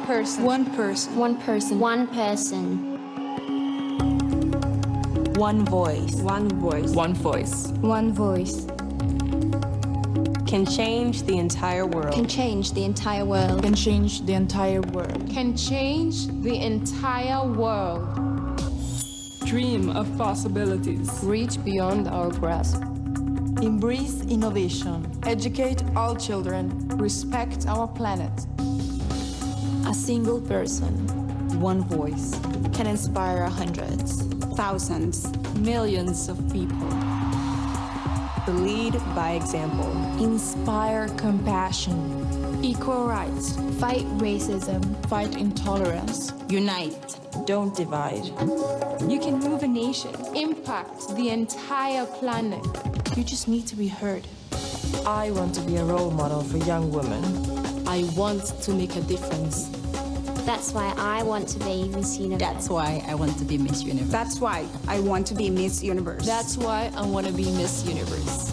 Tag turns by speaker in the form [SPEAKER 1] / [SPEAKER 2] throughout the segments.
[SPEAKER 1] person.
[SPEAKER 2] One person.
[SPEAKER 1] One person.
[SPEAKER 3] One person.
[SPEAKER 4] One voice.
[SPEAKER 1] One voice.
[SPEAKER 5] One voice.
[SPEAKER 1] One voice.
[SPEAKER 4] Can change the entire world.
[SPEAKER 3] Can change the entire world.
[SPEAKER 2] Can change the entire world.
[SPEAKER 1] Can change the entire world.
[SPEAKER 5] Dream of possibilities.
[SPEAKER 1] Reach beyond our grasp.
[SPEAKER 2] Embrace innovation. Educate all children.
[SPEAKER 1] Respect our planet.
[SPEAKER 2] A single person.
[SPEAKER 4] One voice.
[SPEAKER 2] Can inspire hundreds.
[SPEAKER 6] Thousands.
[SPEAKER 2] Millions of people.
[SPEAKER 4] Lead by example.
[SPEAKER 2] Inspire compassion. Equal rights.
[SPEAKER 3] Fight racism.
[SPEAKER 2] Fight intolerance.
[SPEAKER 6] Unite.
[SPEAKER 4] Don't divide.
[SPEAKER 2] You can move a nation.
[SPEAKER 1] Impact the entire planet.
[SPEAKER 2] You just need to be heard.
[SPEAKER 4] I want to be a role model for young women.
[SPEAKER 2] I want to make a difference.
[SPEAKER 3] That's why I want to be Miss Universe.
[SPEAKER 6] That's why I want to be Miss Universe.
[SPEAKER 7] That's why I want to be Miss Universe.
[SPEAKER 2] That's why I want to be Miss Universe.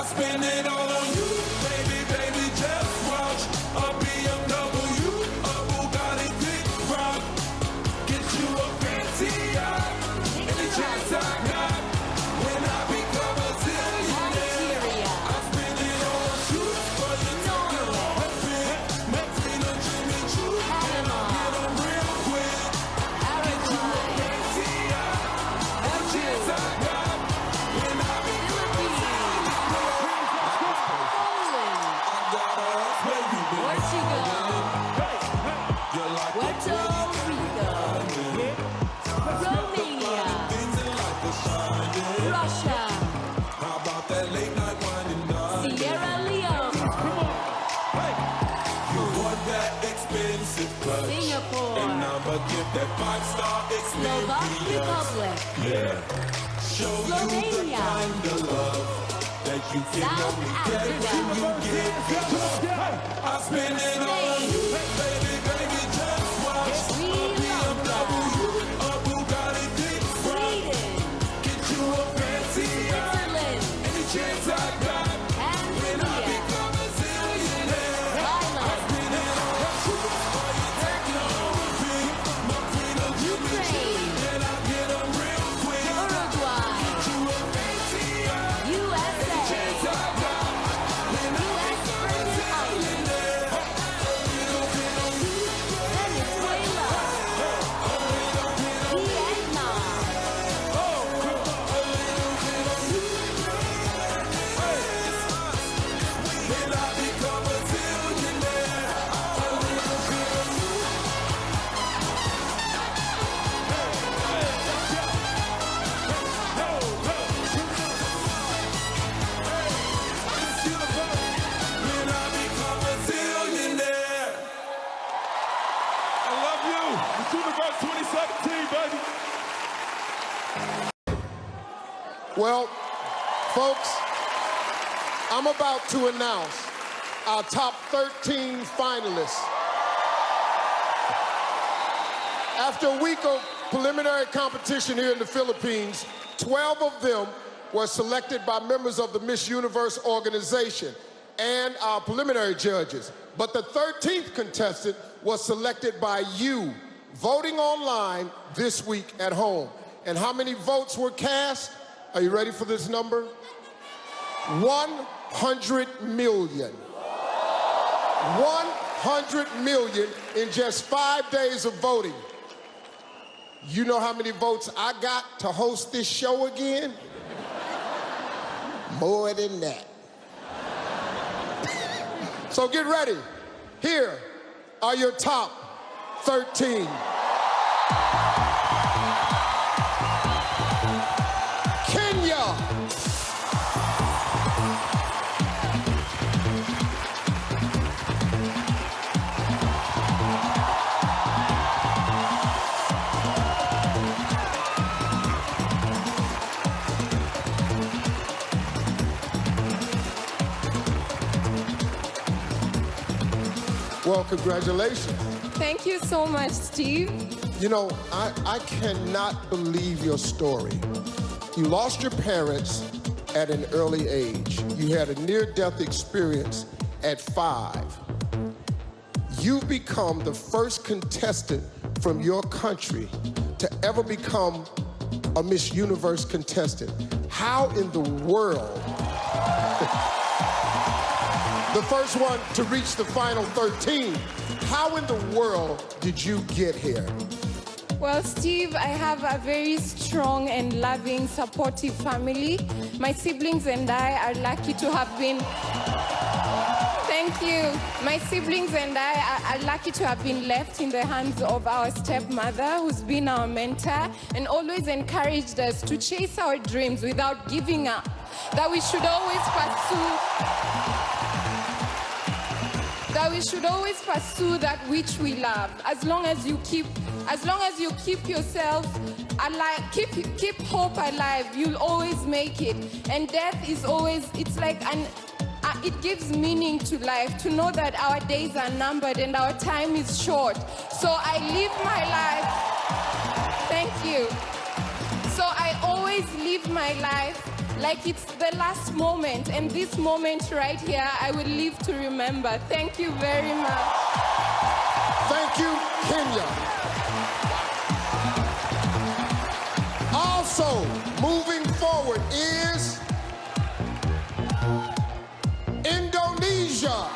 [SPEAKER 8] I spend it all on you, baby, baby, just watch. A BMW, a Bugatti Big Rock, get you a fancy yacht. Any chance I got, when I become a zillionaire, I spend it all on shoes for your Norway, Medina, Jimmy Choo, and I get them real quick. Get you a fancy yacht. Any chance I got, when I become a get that 5-star experience. Yeah. Show you the kind of love that you can only get when you get. I spend it all on you, baby, baby, just watch. A BMW, a Bugatti Big Rock, get you a fancy yacht. Any chance I got, when I become a zillionaire, I spend it all on you for your technology. Ukraine, and I get them real quick. Uruguay, get you a fancy yacht. USA, any chance I got, when I become a zillionaire, a little bit on you, Venezuela, a little bit on Vietnam, a little bit on you. When I become a zillionaire, a little bit on you. When I become a zillionaire. I love you. It's Universe 2017, baby.
[SPEAKER 9] Well, folks, I'm about to announce our top 13 finalists. After a week of preliminary competition here in the Philippines, 12 of them were selected by members of the Miss Universe organization and our preliminary judges. But the 13th contestant was selected by you, voting online this week at home. And how many votes were cast? Are you ready for this number? 100 million. 100 million in just 5 days of voting. You know how many votes I got to host this show again? More than that. So get ready. Here are your top 13. Kenya. Well, congratulations.
[SPEAKER 1] Thank you so much, Steve.
[SPEAKER 9] You know, I cannot believe your story. You lost your parents at an early age. You had a near-death experience at 5. You've become the first contestant from your country to ever become a Miss Universe contestant. How in the world? The first one to reach the final 13. How in the world did you get here?
[SPEAKER 1] Well, Steve, I have a very strong and loving, supportive family. My siblings and I are lucky to have been... Thank you. My siblings and I are lucky to have been left in the hands of our stepmother, who's been our mentor and always encouraged us to chase our dreams without giving up. That we should always pursue that which we love. As long as you keep yourself alive, keep hope alive, you'll always make it. And death is always, it's like it gives meaning to life, to know that our days are numbered and our time is short. So I live my life. Thank you. So I always live my life like it's the last moment, and this moment right here, I will live to remember. Thank you very much.
[SPEAKER 9] Thank you, Kenya. Also, moving forward is Indonesia.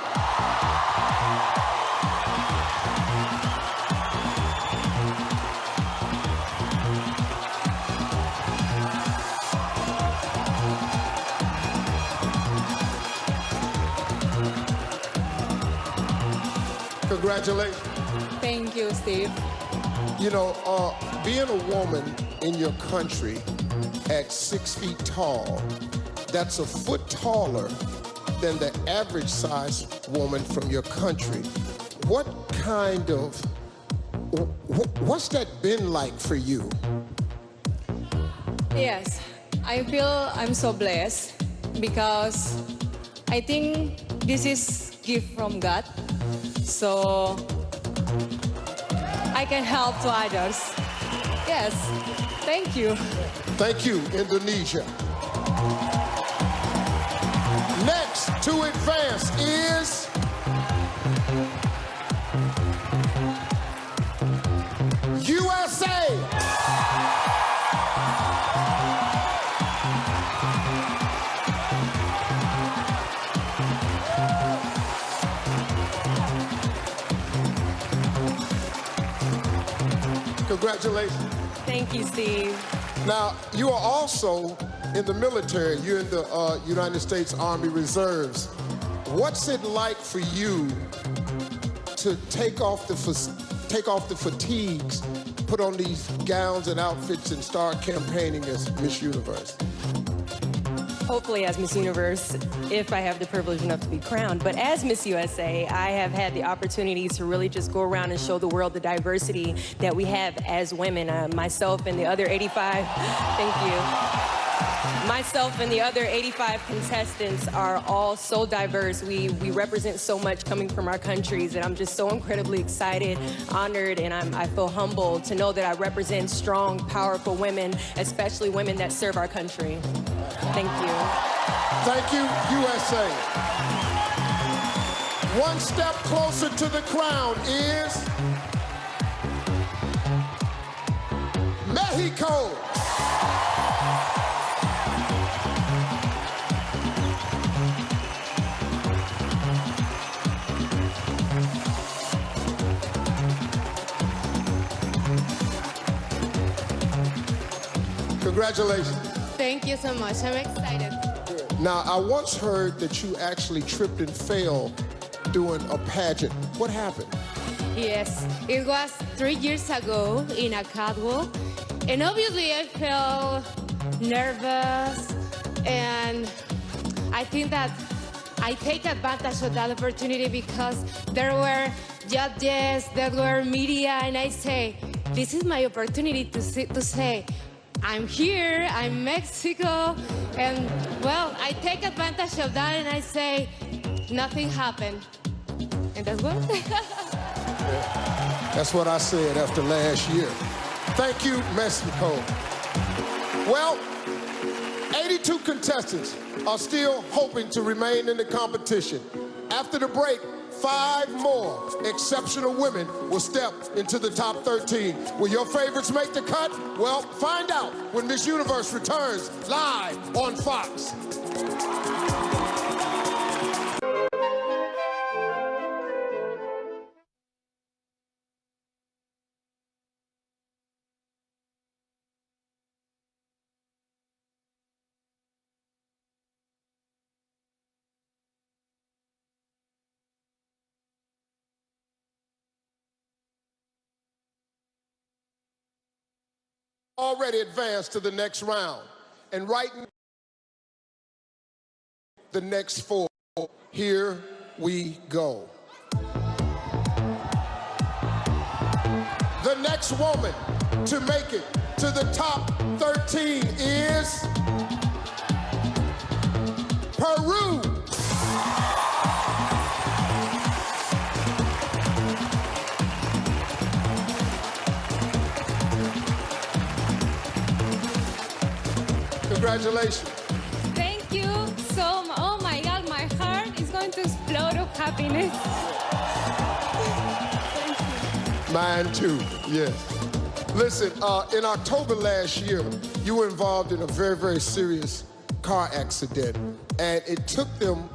[SPEAKER 9] Congratulations.
[SPEAKER 10] Thank you, Steve.
[SPEAKER 9] You know, being a woman in your country at 6 feet tall, that's a foot taller than the average size woman from your country. What kind of, what's that been like for you?
[SPEAKER 10] Yes, I feel I'm so blessed because I think this is gift from God. So I can help to others. Yes, thank you.
[SPEAKER 9] Thank you, Indonesia. Next to advance is USA. Congratulations.
[SPEAKER 10] Thank you, Steve.
[SPEAKER 9] Now, you are also in the military. You're in the United States Army Reserves. What's it like for you to take off the fatigues, put on these gowns and outfits and start campaigning as Miss Universe?
[SPEAKER 10] Hopefully as Miss Universe, if I have the privilege enough to be crowned. But as Miss USA, I have had the opportunity to really just go around and show the world the diversity that we have as women. Myself and the other 85, thank you. Myself and the other 85 contestants are all so diverse. We represent so much coming from our countries, and I'm just so incredibly excited, honored, and I feel humbled to know that I represent strong, powerful women, especially women that serve our country. Thank you.
[SPEAKER 9] Thank you, USA. One step closer to the crown is Mexico. Congratulations.
[SPEAKER 1] Thank you so much. I'm excited.
[SPEAKER 9] Now, I once heard that you actually tripped and fell doing a pageant. What happened?
[SPEAKER 1] Yes, it was 3 years ago in a catwalk, and obviously I felt nervous, and I think that I take advantage of that opportunity because there were judges, there were media, and I say, this is my opportunity to say, I'm here, I'm Mexico, and well, I take advantage of that and I say, nothing happened. And that's what?
[SPEAKER 9] That's what I said after last year. Thank you, Mexico. Well, 82 contestants are still hoping to remain in the competition. After the break, 5 more exceptional women will step into the top 13. Will your favorites make the cut? Well, find out when Miss Universe returns live on Fox. Already advanced to the next round. And right now, the next 4. Here we go. The next woman to make it to the top 13 is Peru. Congratulations.
[SPEAKER 1] so much. Oh my God, my heart is going to explode of happiness.
[SPEAKER 9] Mine too, yes. Listen, in October last year, you were involved in a very, very serious car accident, and it took them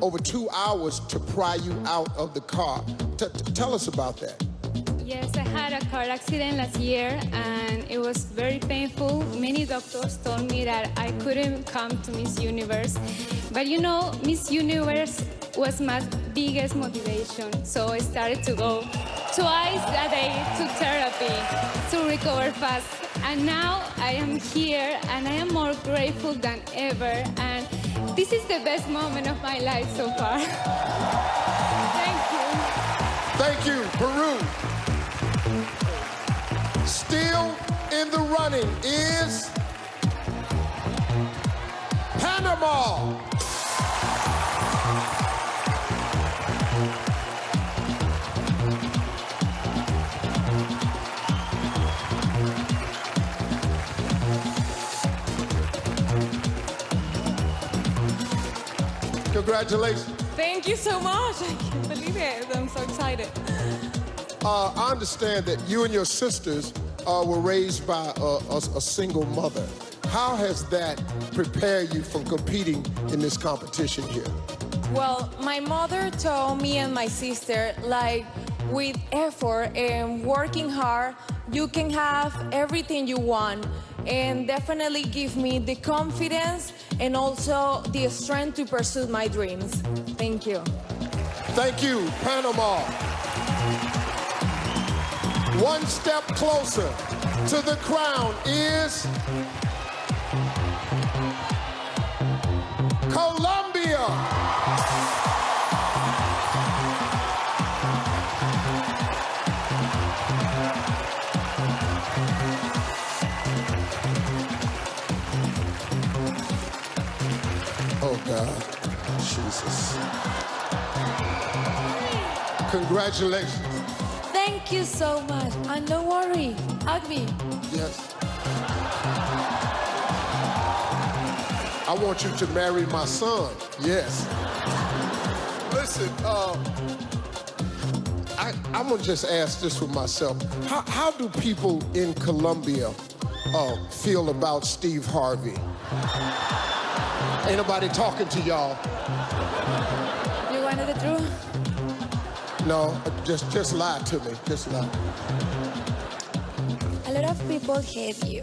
[SPEAKER 9] over 2 hours to pry you out of the car. Tell us about that.
[SPEAKER 1] Yes, I had a car accident last year and it was very painful. Many doctors told me that I couldn't come to Miss Universe. But you know, Miss Universe was my biggest motivation. So I started to go twice a day to therapy to recover fast. And now I am here and I am more grateful than ever. And this is the best moment of my life so far. Thank you.
[SPEAKER 9] Thank you, Peru. Still in the running is Panama. Congratulations.
[SPEAKER 1] Thank you so much. I can't believe it. I'm so excited.
[SPEAKER 9] I understand that you and your sisters were raised by a single mother. How has that prepared you for competing in this competition here?
[SPEAKER 11] Well, my mother told me and my sister, like, with effort and working hard, you can have everything you want, and definitely give me the confidence and also the strength to pursue my dreams. Thank you.
[SPEAKER 9] Thank you, Panama. One step closer to the crown is Colombia. Oh God, Jesus. Congratulations.
[SPEAKER 11] Thank you so much. And don't worry, hug me.
[SPEAKER 9] Yes. I want you to marry my son. Yes. Listen, I'm gonna just ask this for myself. How do people in Colombia feel about Steve Harvey? Ain't nobody talking to y'all.
[SPEAKER 11] You wanted the truth?
[SPEAKER 9] No, just lie to me. Just lie.
[SPEAKER 11] A lot of people hate you,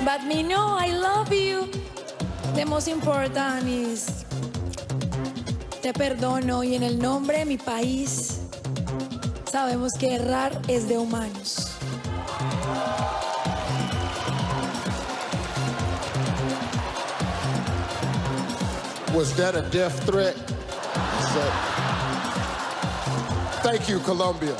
[SPEAKER 11] but me, no, I love you. The most important is te perdono y en el nombre de mi país sabemos que errar es de humanos.
[SPEAKER 9] Was that a death threat? Thank you, Colombia.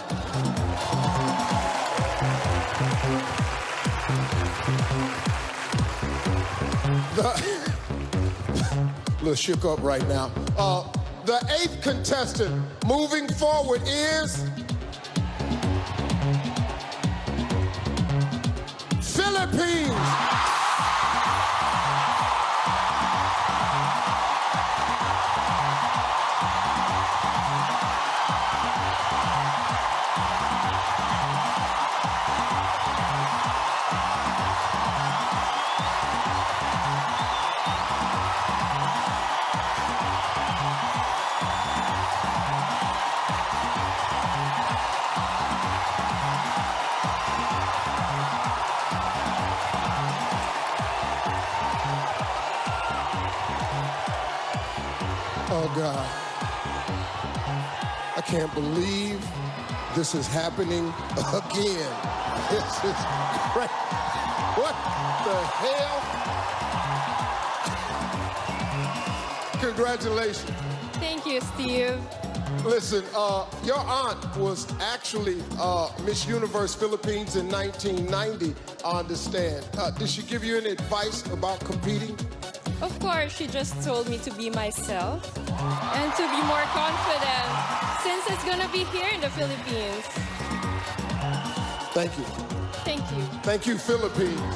[SPEAKER 9] A little shook up right now. The 8th contestant moving forward is Philippines. Oh, God. I can't believe this is happening again. This is great. What the hell? Congratulations.
[SPEAKER 1] Thank you, Steve.
[SPEAKER 9] Listen, your aunt was actually Miss Universe Philippines in 1990, I understand. Did she give you any advice about competing?
[SPEAKER 2] Of course, she just told me to be myself and to be more confident since it's gonna be here in the Philippines.
[SPEAKER 9] Thank you.
[SPEAKER 2] Thank you.
[SPEAKER 9] Thank you, Philippines.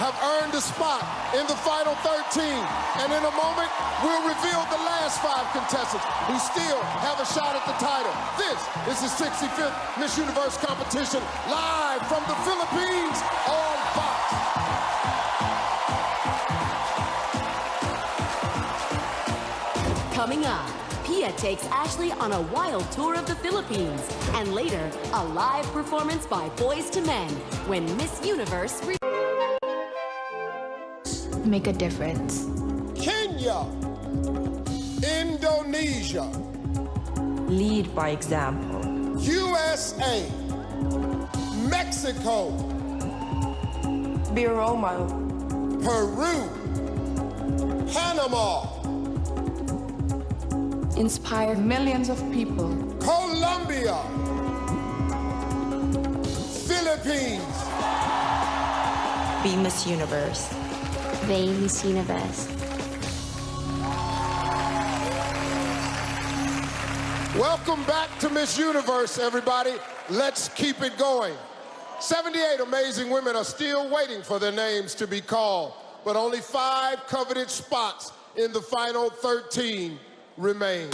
[SPEAKER 9] have earned a spot in the final 13. And in a moment, we'll reveal the last 5 contestants who still have a shot at the title. This is the 65th Miss Universe competition, live from the Philippines on Fox.
[SPEAKER 12] Coming up, Pia takes Ashley on a wild tour of the Philippines. And later, a live performance by Boyz II Men when Miss Universe...
[SPEAKER 3] Make a difference.
[SPEAKER 9] Kenya, Indonesia,
[SPEAKER 4] Lead by example.
[SPEAKER 9] USA, Mexico,
[SPEAKER 4] Be a role model.
[SPEAKER 9] Peru, Panama,
[SPEAKER 4] Inspire millions of people.
[SPEAKER 9] Colombia, Philippines.
[SPEAKER 4] Be Miss Universe.
[SPEAKER 3] Be Miss Universe.
[SPEAKER 9] Welcome back to Miss Universe, everybody. Let's keep it going. 78 amazing women are still waiting for their names to be called, but only 5 coveted spots in the final 13 remain.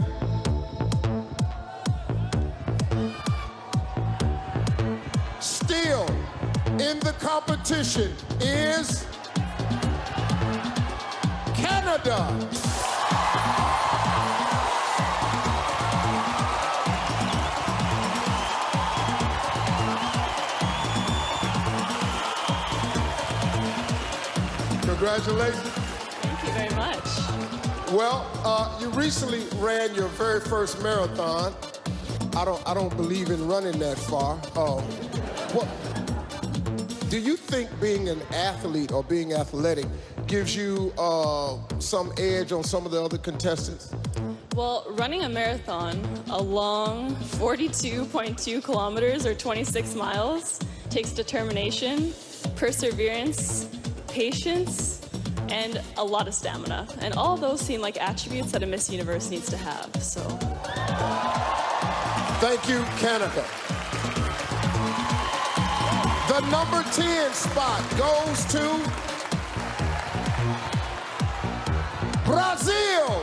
[SPEAKER 9] Still in the competition is Canada. Congratulations.
[SPEAKER 2] Thank you very much.
[SPEAKER 9] Well, you recently ran your very first marathon. I don't believe in running that far. What do you think being an athlete or being athletic gives you some edge on some of the other contestants?
[SPEAKER 2] Well, running a marathon, a long 42.2 kilometers or 26 miles, takes determination, perseverance, patience, and a lot of stamina. And all those seem like attributes that a Miss Universe needs to have, so.
[SPEAKER 9] Thank you, Canada. The number 10 spot goes to Brazil.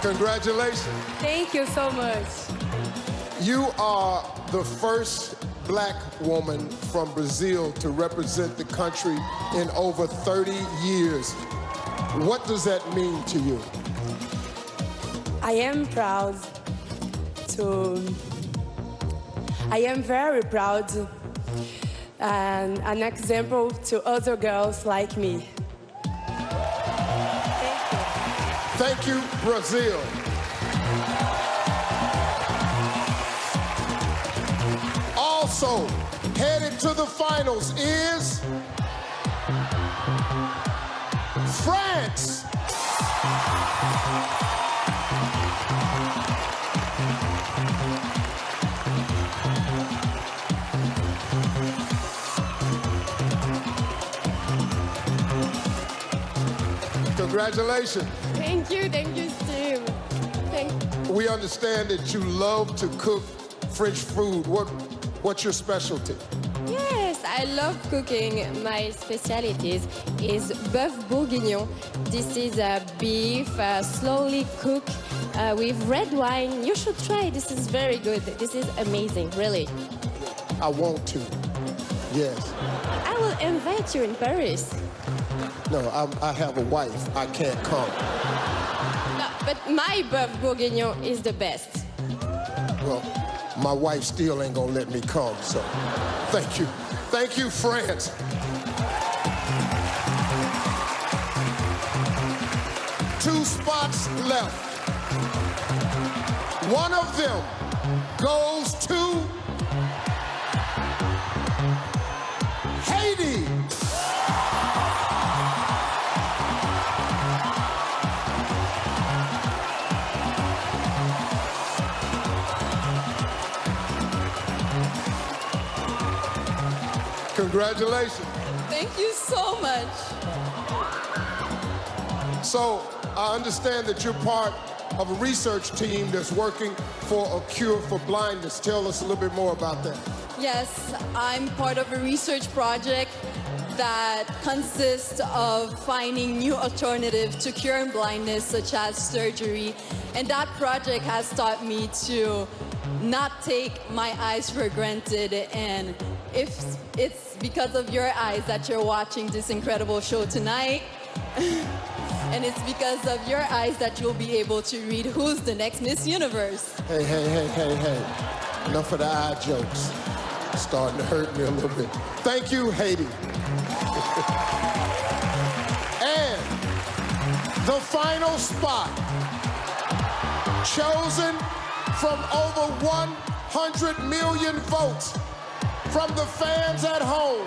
[SPEAKER 9] Congratulations.
[SPEAKER 10] Thank you so much.
[SPEAKER 9] You are the first black woman from Brazil to represent the country in over 30 years. What does that mean to you?
[SPEAKER 10] I am proud I am very proud and an example to other girls like me.
[SPEAKER 9] Thank you, Brazil. Also, headed to the finals is France. Congratulations.
[SPEAKER 11] Thank you, Steve.
[SPEAKER 9] We understand that you love to cook French food. What's your specialty?
[SPEAKER 11] Yes, I love cooking. My specialties is bœuf bourguignon. This is a beef slowly cooked with red wine. You should try. This is very good. This is amazing, really.
[SPEAKER 9] I want to. Yes.
[SPEAKER 11] I will invite you in Paris.
[SPEAKER 9] No, I have a wife. I can't come.
[SPEAKER 11] No, but my bœuf bourguignon is the best.
[SPEAKER 9] Well, my wife still ain't gonna let me come, so thank you. Thank you, France. Two spots left. One of them goes to Haiti. Congratulations.
[SPEAKER 11] Thank you so much.
[SPEAKER 9] So I understand that you're part of a research team that's working for a cure for blindness. Tell us a little bit more about that.
[SPEAKER 13] Yes, I'm part of a research project that consists of finding new alternatives to curing blindness, such as surgery. And that project has taught me to not take my eyes for granted. And if it's because of your eyes that you're watching this incredible show tonight, and it's because of your eyes that you'll be able to read who's the next Miss Universe.
[SPEAKER 9] Hey. Enough of the eye jokes. It's starting to hurt me a little bit. Thank you, Haiti. And the final spot, chosen from over 100 million votes from the fans at home.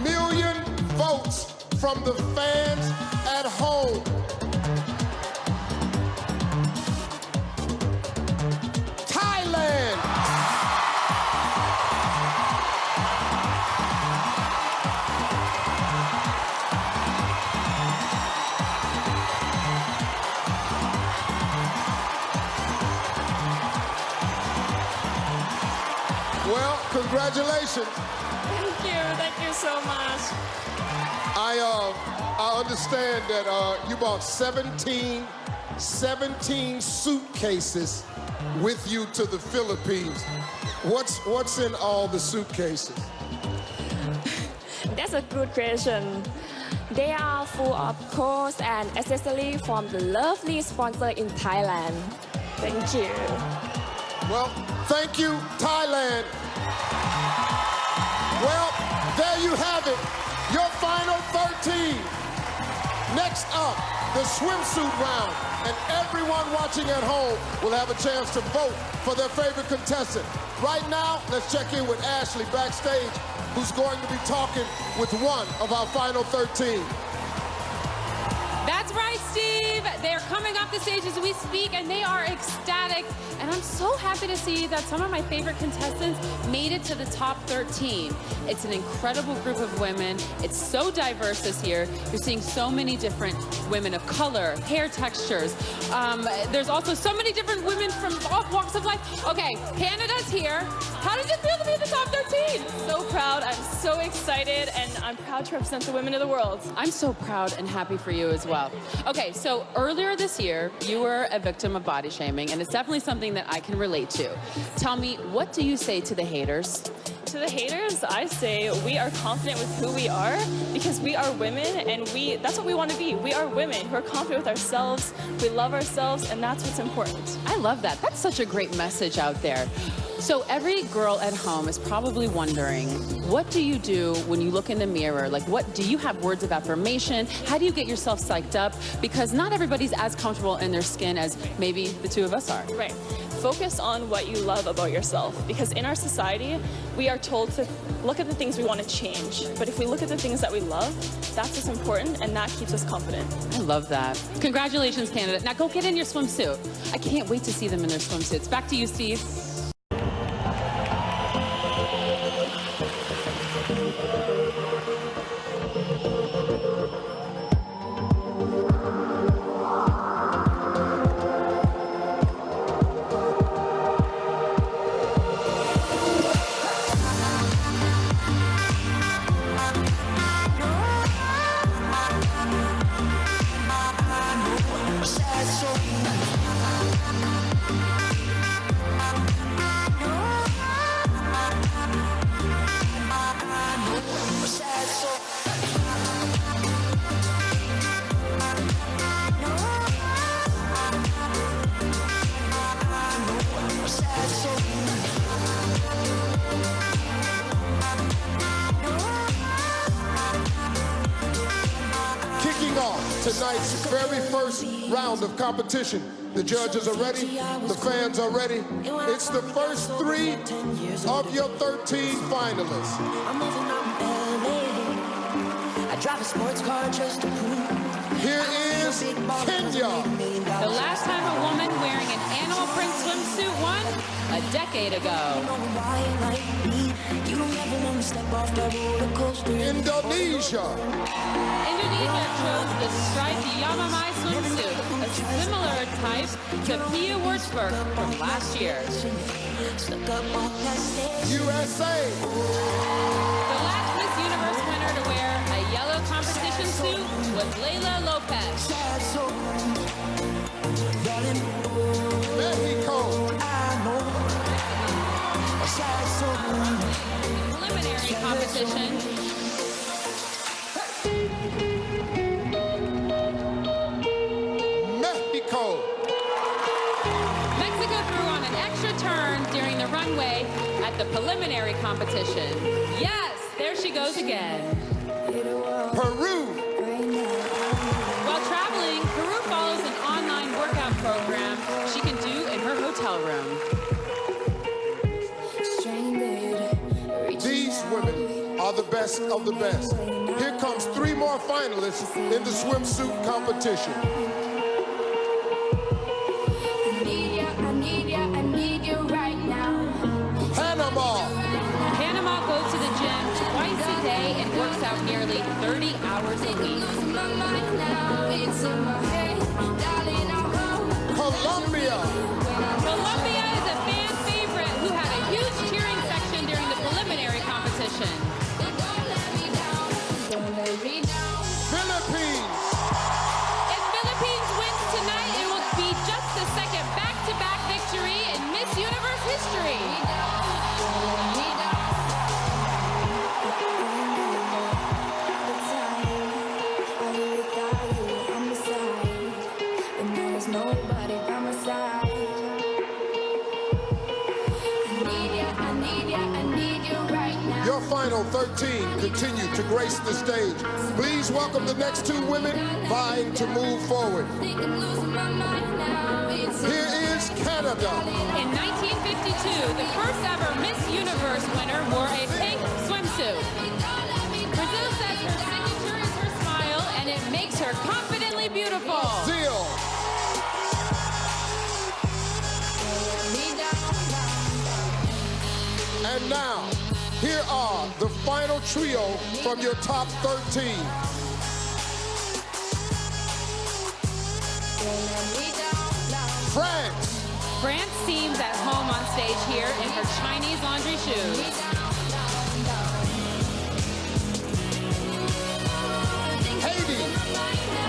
[SPEAKER 9] Million votes from the fans at home. Thailand. Well, congratulations.
[SPEAKER 2] Thank you so much.
[SPEAKER 9] I understand that you bought 17 suitcases with you to the Philippines. What's in all the suitcases?
[SPEAKER 14] That's a good question. They are full of clothes and accessories from the lovely sponsor in Thailand. Thank you.
[SPEAKER 9] Well, thank you, Thailand. Well, there you have it. Your final 13. Next up, the swimsuit round. And everyone watching at home will have a chance to vote for their favorite contestant. Right now, let's check in with Ashley backstage, who's going to be talking with one of our final 13.
[SPEAKER 15] That's right, Steve. They're coming off the stage as we speak, and they are ecstatic. And I'm so happy to see that some of my favorite contestants made it to the top 13. It's an incredible group of women. It's so diverse this year. You're seeing so many different women of color, hair textures. There's also so many different women from all walks of life. Okay, Canada's here. How did it feel to be in the top 13?
[SPEAKER 2] So proud. I'm so excited, and I'm proud to represent the women of the world.
[SPEAKER 15] I'm so proud and happy for you as well. Okay, so earlier this year, you were a victim of body shaming, and it's definitely something that I can relate to. Tell me, what do you say to the haters?
[SPEAKER 2] To the haters, I say we are confident with who we are because we are women, and that's what we want to be. We are women who are confident with ourselves, we love ourselves, and that's what's important.
[SPEAKER 15] I love that. That's such a great message out there. So every girl at home is probably wondering, what do you do when you look in the mirror? Like, what do you have words of affirmation? How do you get yourself psyched up? Because not everybody's as comfortable in their skin as maybe the two of us are.
[SPEAKER 2] Right. Focus on what you love about yourself, because in our society, we are told to look at the things we want to change. But if we look at the things that we love, that's what's important, and that keeps us confident.
[SPEAKER 15] I love that. Congratulations, Canada. Now go get in your swimsuit. I can't wait to see them in their swimsuits. Back to you, Steve.
[SPEAKER 9] Tonight's very first round of competition. The judges are ready, the fans are ready. It's the first 3 of your 13 finalists.
[SPEAKER 16] I drive a sports car just to prove.
[SPEAKER 9] Here is Kenya.
[SPEAKER 15] The last time a woman wearing an animal print swimsuit won, a decade ago.
[SPEAKER 9] Indonesia.
[SPEAKER 15] Indonesia chose the striped Yamamai swimsuit, a similar type to Pia Wurtzberg from last year.
[SPEAKER 9] USA.
[SPEAKER 15] The last Miss Universe winner to wear a yellow competition suit was Layla Lopez.
[SPEAKER 9] Mexico.
[SPEAKER 15] Preliminary competition.
[SPEAKER 9] Mexico.
[SPEAKER 15] Mexico threw on an extra turn during the runway at the preliminary competition. Yes, there she goes again.
[SPEAKER 9] Peru.
[SPEAKER 15] While traveling, Peru follows an online workout program she can do in her hotel room.
[SPEAKER 9] These women are the best of the best. Here comes 3 more finalists in the swimsuit competition. Panama.
[SPEAKER 15] Panama goes to the gym twice a day and works out nearly 30 hours a week.
[SPEAKER 9] Colombia.
[SPEAKER 15] Colombia is a fan favorite who had a huge cheering section during the preliminary competition.
[SPEAKER 9] Philippines.
[SPEAKER 15] If Philippines wins tonight, it will be just the second back-to-back victory in Miss Universe history.
[SPEAKER 9] Your final 13 continue to grace the stage. Please welcome the next 2 women vying to move forward. Here is Canada.
[SPEAKER 15] In 1952, the first ever Miss Universe winner wore a pink swimsuit. Brazil says her signature is her smile, and it makes her confidently beautiful.
[SPEAKER 9] Brazil. And now, here are the final trio from your top 13. France.
[SPEAKER 15] France seems at home on stage here in her Chinese laundry shoes.
[SPEAKER 9] Haiti.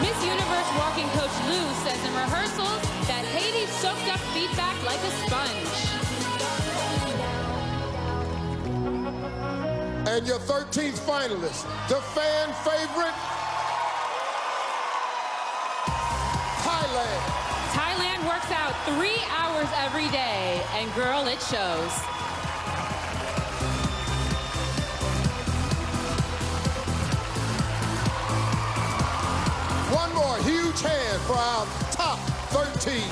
[SPEAKER 15] Miss Universe walking coach Lou says in rehearsals that Haiti soaked up feedback like a sponge.
[SPEAKER 9] And your 13th finalist, the fan favorite, Thailand.
[SPEAKER 15] Thailand works out 3 hours every day, and girl, it shows.
[SPEAKER 9] One more huge hand for our top 13.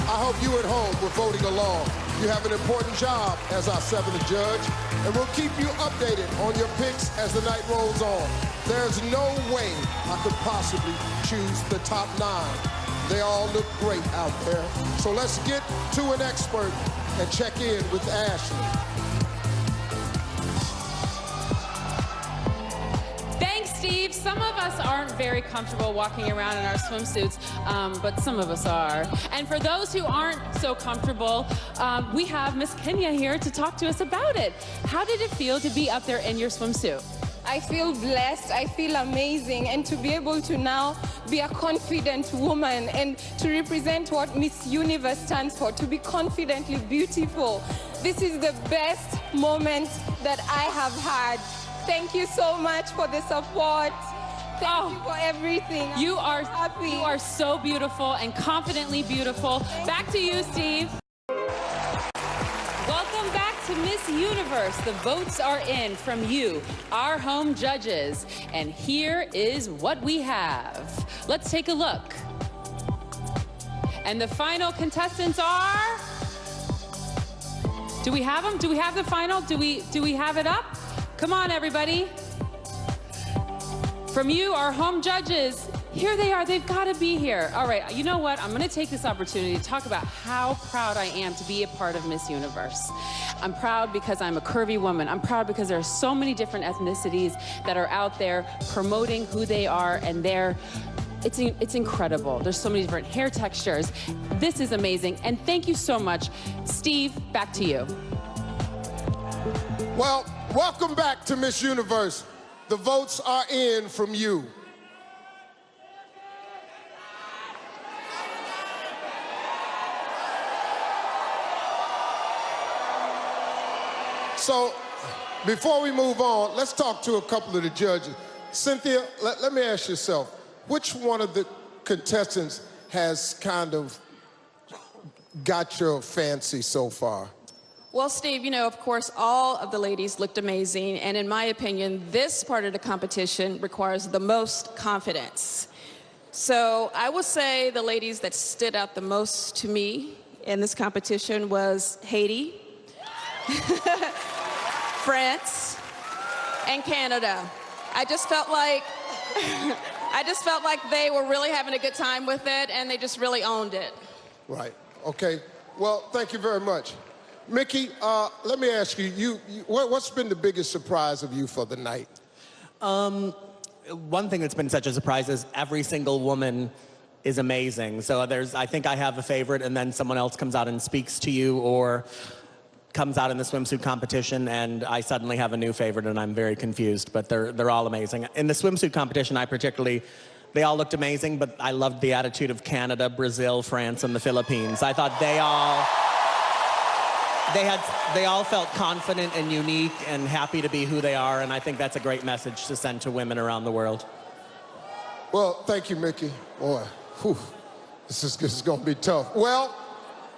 [SPEAKER 9] I hope you at home were voting along. You have an important job as our 7th judge, and we'll keep you updated on your picks as the night rolls on. There's no way I could possibly choose the top 9. They all look great out there. So let's get to an expert and check in with Ashley.
[SPEAKER 15] Steve, some of us aren't very comfortable walking around in our swimsuits, but some of us are. And for those who aren't so comfortable, we have Miss Kenya here to talk to us about it. How did it feel to be up there in your swimsuit?
[SPEAKER 1] I feel blessed, I feel amazing, and to be able to now be a confident woman and to represent what Miss Universe stands for, to be confidently beautiful. This is the best moment that I have had. Thank you so much for the support. Thank you for everything.
[SPEAKER 15] You are happy. You are so beautiful and confidently beautiful. Back to you, Steve. Welcome back to Miss Universe. The votes are in from you, our home judges. And here is what we have. Let's take a look. And the final contestants are... Do we have them? Do we have the final? Do we have it up? Come on, everybody. From you, our home judges, Here they are, they've got to be here. All right, you know what? I'm gonna take this opportunity to talk about how proud I am to be a part of Miss Universe. I'm proud because I'm a curvy woman. I'm proud because there are so many different ethnicities that are out there promoting who they are, and it's incredible. There's so many different hair textures. This is amazing, and thank you so much. Steve, back to you.
[SPEAKER 9] Well, welcome back to Miss Universe. The votes are in from you. So, before we move on, let's talk to a couple of the judges. Cynthia, let me ask yourself, which one of the contestants has kind of got your fancy so far?
[SPEAKER 17] Well, Steve, you know, of course, all of the ladies looked amazing, and in my opinion, this part of the competition requires the most confidence. So I would say the ladies that stood out the most to me in this competition was Haiti, France, and Canada. I just felt like they were really having a good time with it, and they just really owned it.
[SPEAKER 9] Right. Okay. Well, thank you very much. Mickey, let me ask you, what's been the biggest surprise of you for the night?
[SPEAKER 18] One thing that's been such a surprise is every single woman is amazing. So I think I have a favorite, and then someone else comes out and speaks to you, or comes out in the swimsuit competition, and I suddenly have a new favorite, and I'm very confused, but they're all amazing. In the swimsuit competition, they all looked amazing, but I loved the attitude of Canada, Brazil, France, and the Philippines. I thought they all felt confident and unique and happy to be who they are, and I think that's a great message to send to women around the world.
[SPEAKER 9] Well, thank you, Mickey. Boy, whew, this is gonna be tough. Well,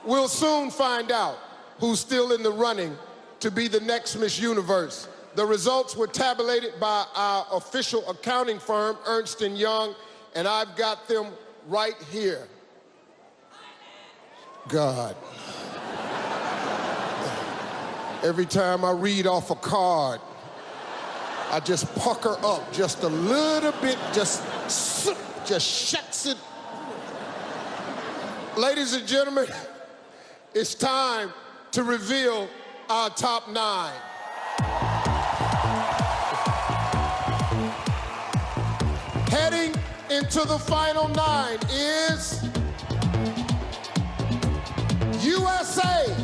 [SPEAKER 9] we'll soon find out who's still in the running to be the next Miss Universe. The results were tabulated by our official accounting firm, Ernst & Young, and I've got them right here. God. Every time I read off a card, I just pucker up just a little bit, just shuts it. Ladies and gentlemen, it's time to reveal our top 9. Heading into the final 9 is USA.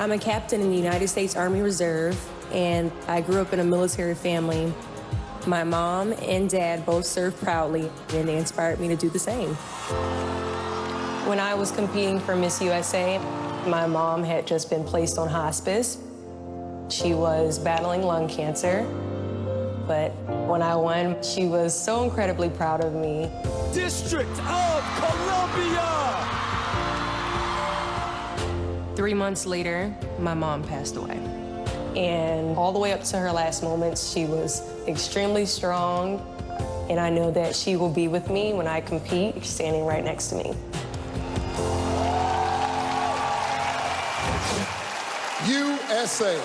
[SPEAKER 10] I'm a captain in the United States Army Reserve, and I grew up in a military family. My mom and dad both served proudly, and they inspired me to do the same. When I was competing for Miss USA, my mom had just been placed on hospice. She was battling lung cancer, but when I won, she was so incredibly proud of me.
[SPEAKER 8] District of Columbia!
[SPEAKER 10] 3 months later, my mom passed away. And all the way up to her last moments, she was extremely strong. And I know that she will be with me when I compete, standing right next to me.
[SPEAKER 9] USA.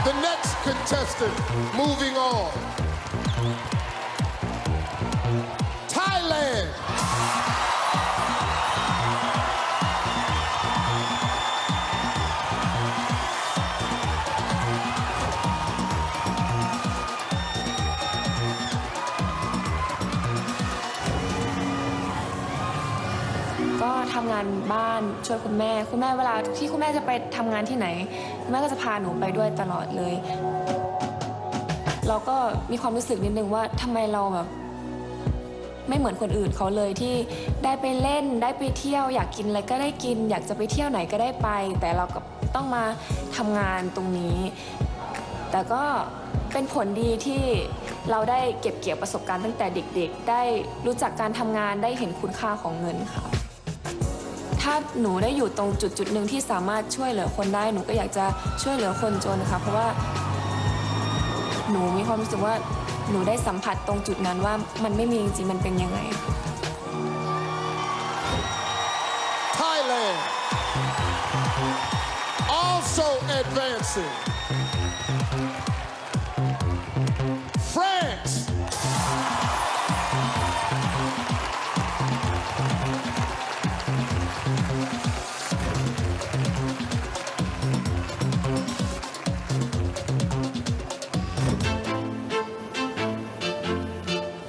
[SPEAKER 9] The next contestant moving on. Thailand.
[SPEAKER 14] ก็ทำงานบ้านช่วยคุณแม่เวลาที่คุณแม่จะไปทำงานที่ไหนคุณแม่ก็จะพาหนูไปด้วยตลอดเลยเราก็มีความรู้สึกนิดนึงว่าทำไมเราแบบไม่เหมือนคนอื่นเขาเลยที่ได้ไปเล่นได้ไปเที่ยวอยากกินอะไรก็ได้กินอยากจะไปเที่ยวไหนก็ได้ไปแต่เราก็ต้องมาทำงานตรงนี้แต่ก็เป็นผลดีที่เราได้เก็บเกี่ยวประสบการณ์ตั้งแต่เด็กๆได้รู้จักการทำงานได้เห็นคุณค่าของเงินค่ะถ้าหนูได้อยู่ตรงจุดหนึ่งที่สามารถช่วยเหลือคนได้หนูก็อยากจะช่วยเหลือคนจนค่ะเพราะว่าหนูมีความรู้สึกว่าหนูได้สัมผัสตรงจุดนั้นว่ามันไม่มีจริงๆมันเป็นยังไง
[SPEAKER 9] advancing. France.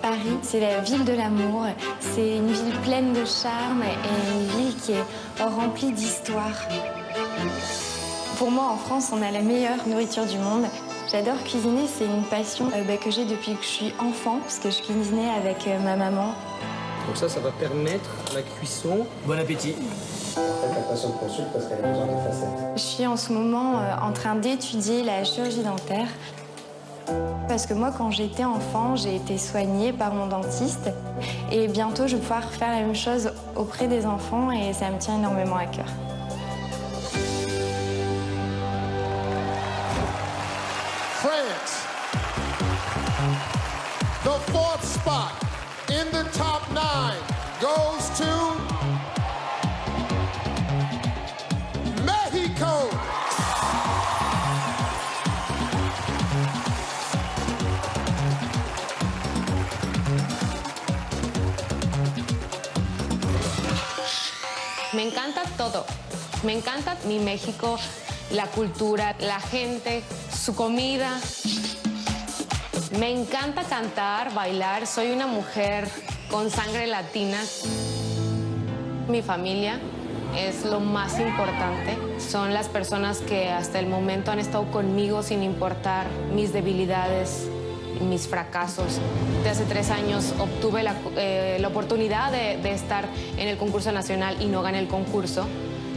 [SPEAKER 3] Paris, c'est la ville de l'amour. C'est une ville pleine de charme et une ville qui est remplie d'histoire. Pour moi, en France, on a la meilleure nourriture du monde. J'adore cuisiner, c'est une passion que j'ai depuis que je suis enfant, parce que je cuisinais avec ma maman.
[SPEAKER 19] Donc ça va permettre la cuisson. Bon appétit. La patiente consulte parce qu'elle a besoin des facettes.
[SPEAKER 3] Je suis en ce moment en train d'étudier la chirurgie dentaire. Parce que moi, quand j'étais enfant, j'ai été soignée par mon dentiste. Et bientôt, je vais pouvoir faire la même chose auprès des enfants et ça me tient énormément à cœur.
[SPEAKER 9] France. The fourth spot in the top 9 goes to Mexico.
[SPEAKER 10] Me encanta todo. Me encanta mi México, la cultura, la gente, su comida. Me encanta cantar, bailar. Soy una mujer con sangre latina. Mi familia es lo más importante. Son las personas que hasta el momento han estado conmigo sin importar mis debilidades, mis fracasos. De hace 3 años obtuve la oportunidad de estar en el concurso nacional y no gané el concurso,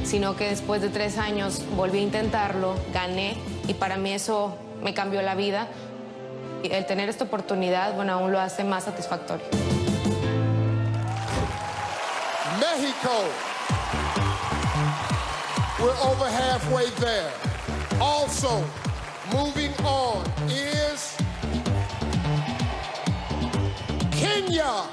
[SPEAKER 10] sino que después de 3 años volví a intentarlo, gané y para mí eso me cambió la vida. Y el tener esta oportunidad, bueno, aún lo hace más satisfactorio.
[SPEAKER 9] Mexico. We're over halfway there. Also, moving on is Kenya.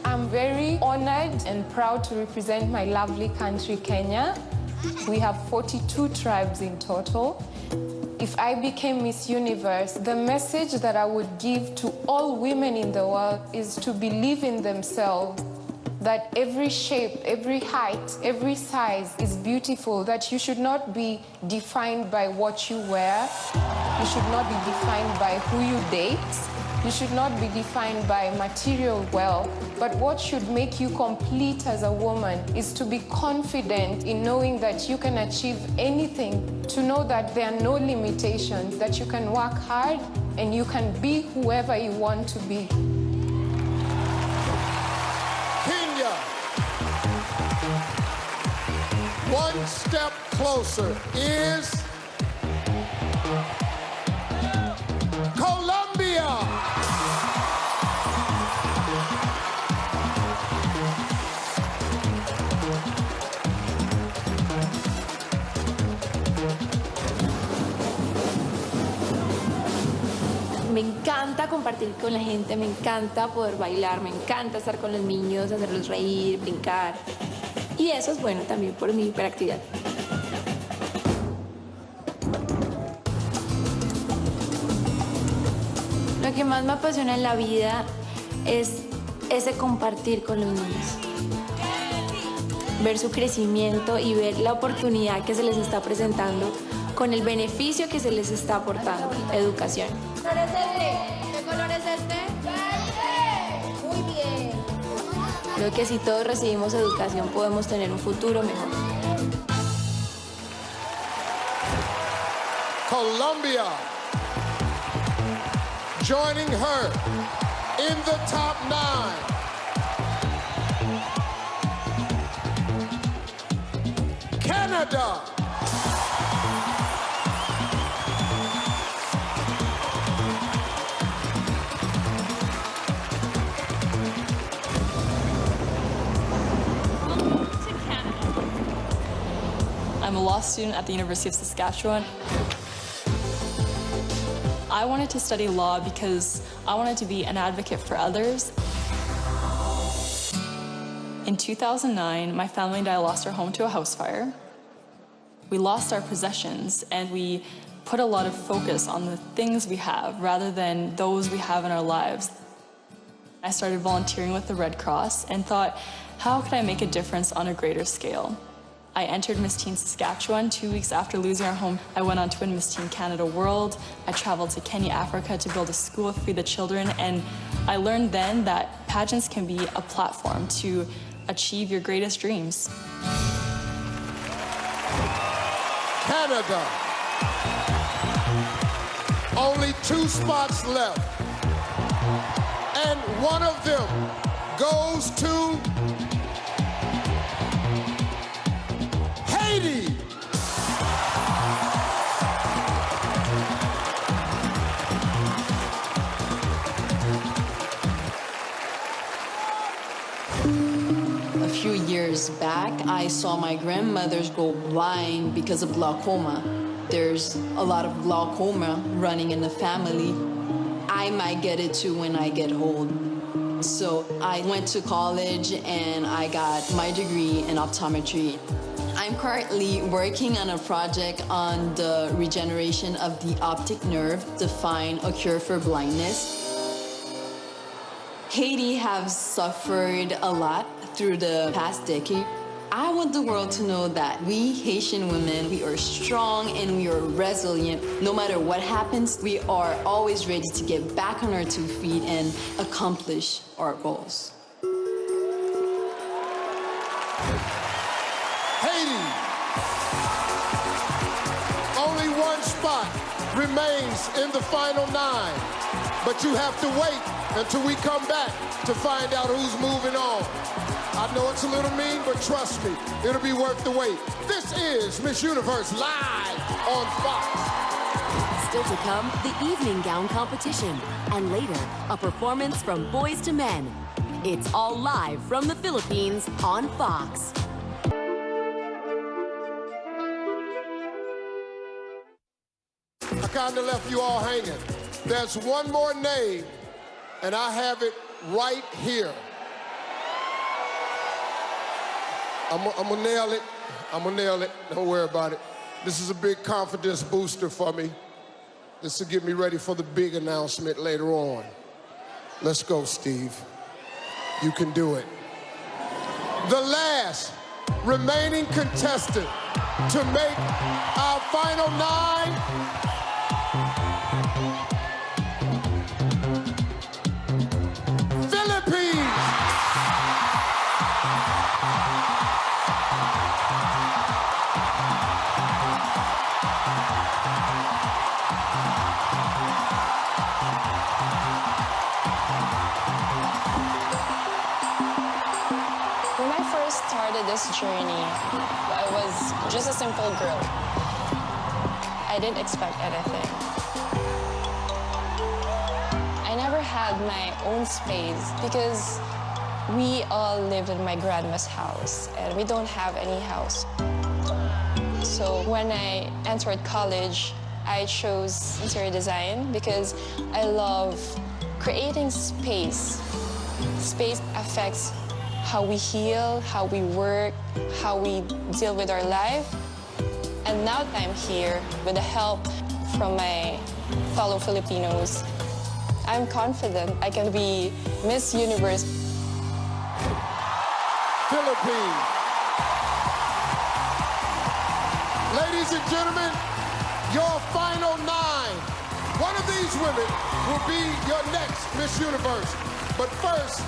[SPEAKER 1] I'm very honored and proud to represent my lovely country, Kenya. We have 42 tribes in total. If I became Miss Universe, the message that I would give to all women in the world is to believe in themselves, that every shape, every height, every size is beautiful, that you should not be defined by what you wear, you should not be defined by who you date, you should not be defined by material wealth, but what should make you complete as a woman is to be confident in knowing that you can achieve anything, to know that there are no limitations, that you can work hard and you can be whoever you want to be.
[SPEAKER 9] Kenya. One step closer is Colombia.
[SPEAKER 20] Me encanta compartir con la gente, me encanta poder bailar, me encanta estar con los niños, hacerlos reír, brincar. Y eso es bueno también por mi hiperactividad. Lo que más me apasiona en la vida es ese compartir con los niños. Ver su crecimiento y ver la oportunidad que se les está presentando con el beneficio que se les está aportando, educación.
[SPEAKER 21] ¿Qué color es este? ¿Qué color es este? ¡Verde! Muy bien.
[SPEAKER 20] Creo que si todos recibimos educación podemos tener un futuro mejor.
[SPEAKER 9] Colombia. Joining her in the top 9. Canada.
[SPEAKER 22] I'm a law student at the University of Saskatchewan.
[SPEAKER 2] I wanted to study law because I wanted to be an advocate for others. In 2009, my family and I lost our home to a house fire. We lost our possessions, and we put a lot of focus on the things we have rather than those we have in our lives. I started volunteering with the Red Cross and thought, how could I make a difference on a greater scale? I entered Miss Teen Saskatchewan 2 weeks after losing our home. I went on to win Miss Teen Canada World. I traveled to Kenya, Africa to build a school to feed the children, and I learned then that pageants can be a platform to achieve your greatest dreams.
[SPEAKER 9] Canada. Only 2 spots left. And one of them goes to Haiti.
[SPEAKER 13] A few years back, I saw my grandmothers go blind because of glaucoma. There's a lot of glaucoma running in the family. I might get it too when I get old. So I went to college and I got my degree in optometry. I'm currently working on a project on the regeneration of the optic nerve to find a cure for blindness. Haiti has suffered a lot through the past decade. I want the world to know that we Haitian women, we are strong and we are resilient. No matter what happens, we are always ready to get back on our 2 feet and accomplish our goals.
[SPEAKER 9] Haiti. Only 1 spot remains in the final 9. But you have to wait until we come back to find out who's moving on. I know it's a little mean, but trust me, it'll be worth the wait. This is Miss Universe live on Fox.
[SPEAKER 12] Still to come, the evening gown competition. And later, a performance from Boys to Men. It's all live from the Philippines on Fox.
[SPEAKER 9] I kind of left you all hanging. There's one more name, and I have it right here. I'm gonna nail it. I'm gonna nail it. Don't worry about it. This is a big confidence booster for me. This will get me ready for the big announcement later on. Let's go, Steve. You can do it. The last remaining contestant to make our final 9. Philippines.
[SPEAKER 3] When I first started this journey, I was just a simple girl. I didn't expect anything. I never had my own space because we all lived in my grandma's house and we don't have any house. So when I entered college, I chose interior design because I love creating space. Space affects how we heal, how we work, how we deal with our life. And now that I'm here, with the help from my fellow Filipinos, I'm confident I can be Miss Universe.
[SPEAKER 9] Philippines. Ladies and gentlemen, your final 9. One of these women will be your next Miss Universe. But first,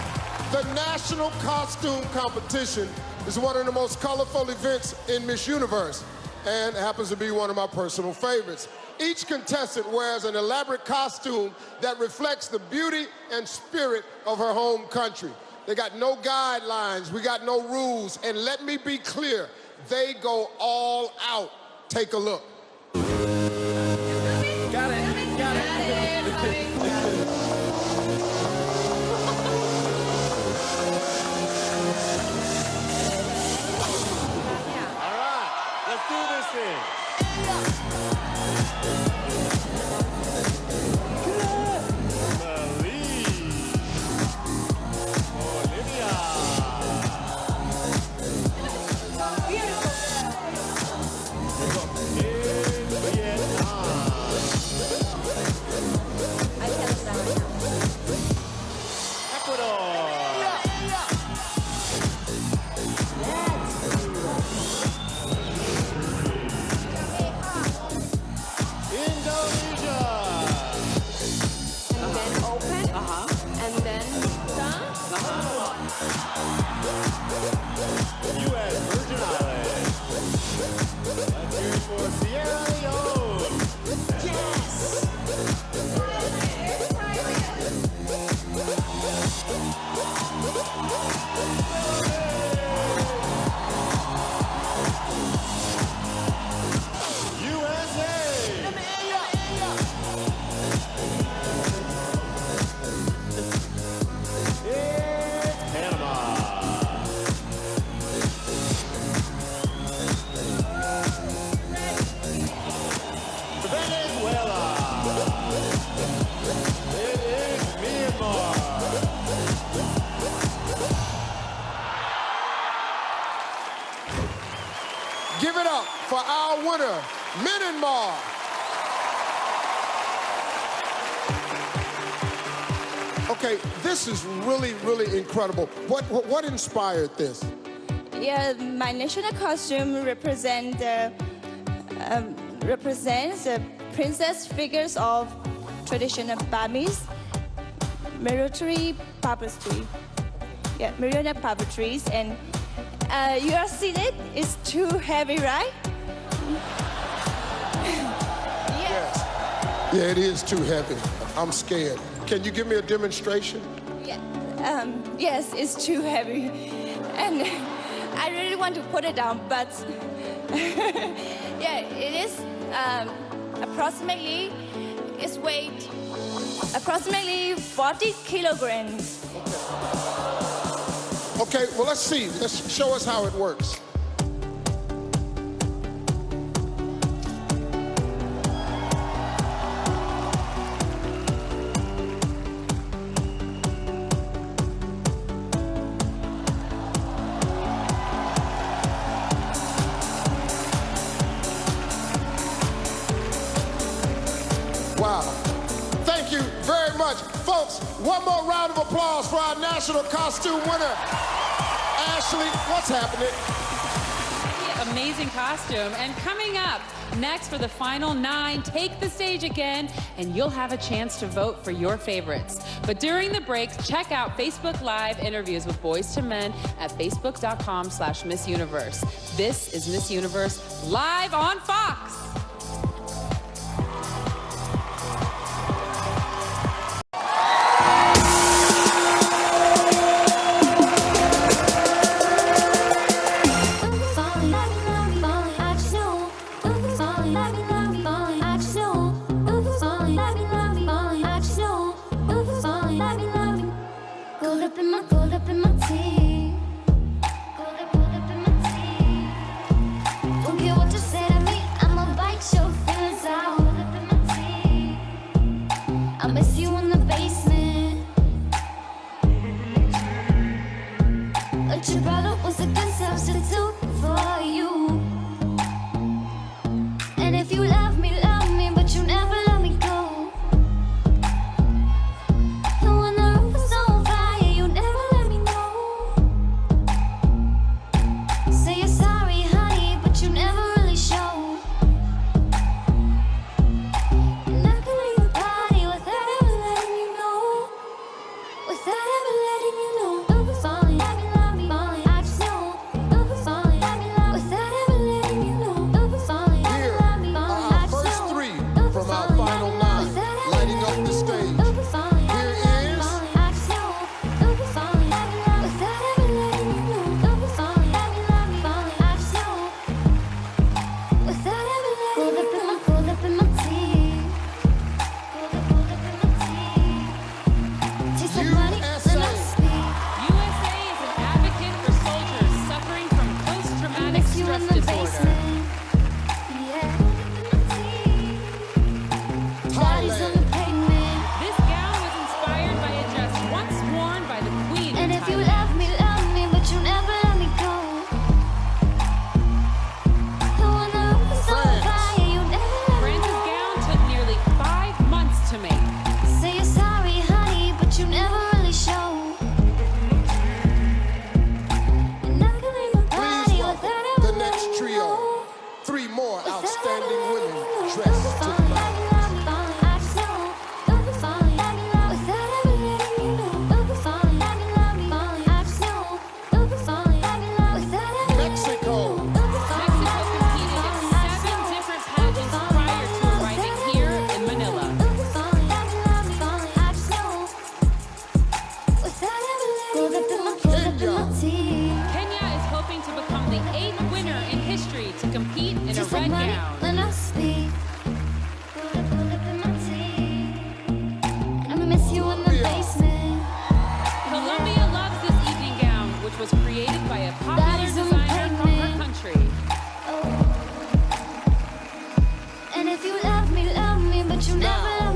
[SPEAKER 9] the National Costume Competition is one of the most colorful events in Miss Universe and happens to be one of my personal favorites. Each contestant wears an elaborate costume that reflects the beauty and spirit of her home country. They got no guidelines, we got no rules, and let me be clear, they go all out. Take a look.
[SPEAKER 8] Got it.
[SPEAKER 5] Let's do this thing.
[SPEAKER 9] Give it up for our winner, Myanmar. Okay, this is really, really incredible. What inspired this?
[SPEAKER 5] Yeah, my national costume represents the princess figures of traditional Burmese military puppetry. Yeah, marionette puppetries, and you are seeing it. It's too heavy, right?
[SPEAKER 9] Yes. Yeah, it is too heavy. I'm scared. Can you give me a demonstration?
[SPEAKER 5] Yeah. Yes, it's too heavy, and I really want to put it down, but yeah, it is approximately. Its weight approximately 40 kilograms.
[SPEAKER 9] Okay, well, let's see. Let's show us how it works. Wow. Thank you very much. Folks, one more round of applause for our national costume winner. Ashley, what's happening?
[SPEAKER 15] Amazing costume. And coming up next for the final 9, take the stage again, and you'll have a chance to vote for your favorites. But during the breaks, check out Facebook Live interviews with Boys II Men at facebook.com/Miss Universe. This is Miss Universe live on Fox.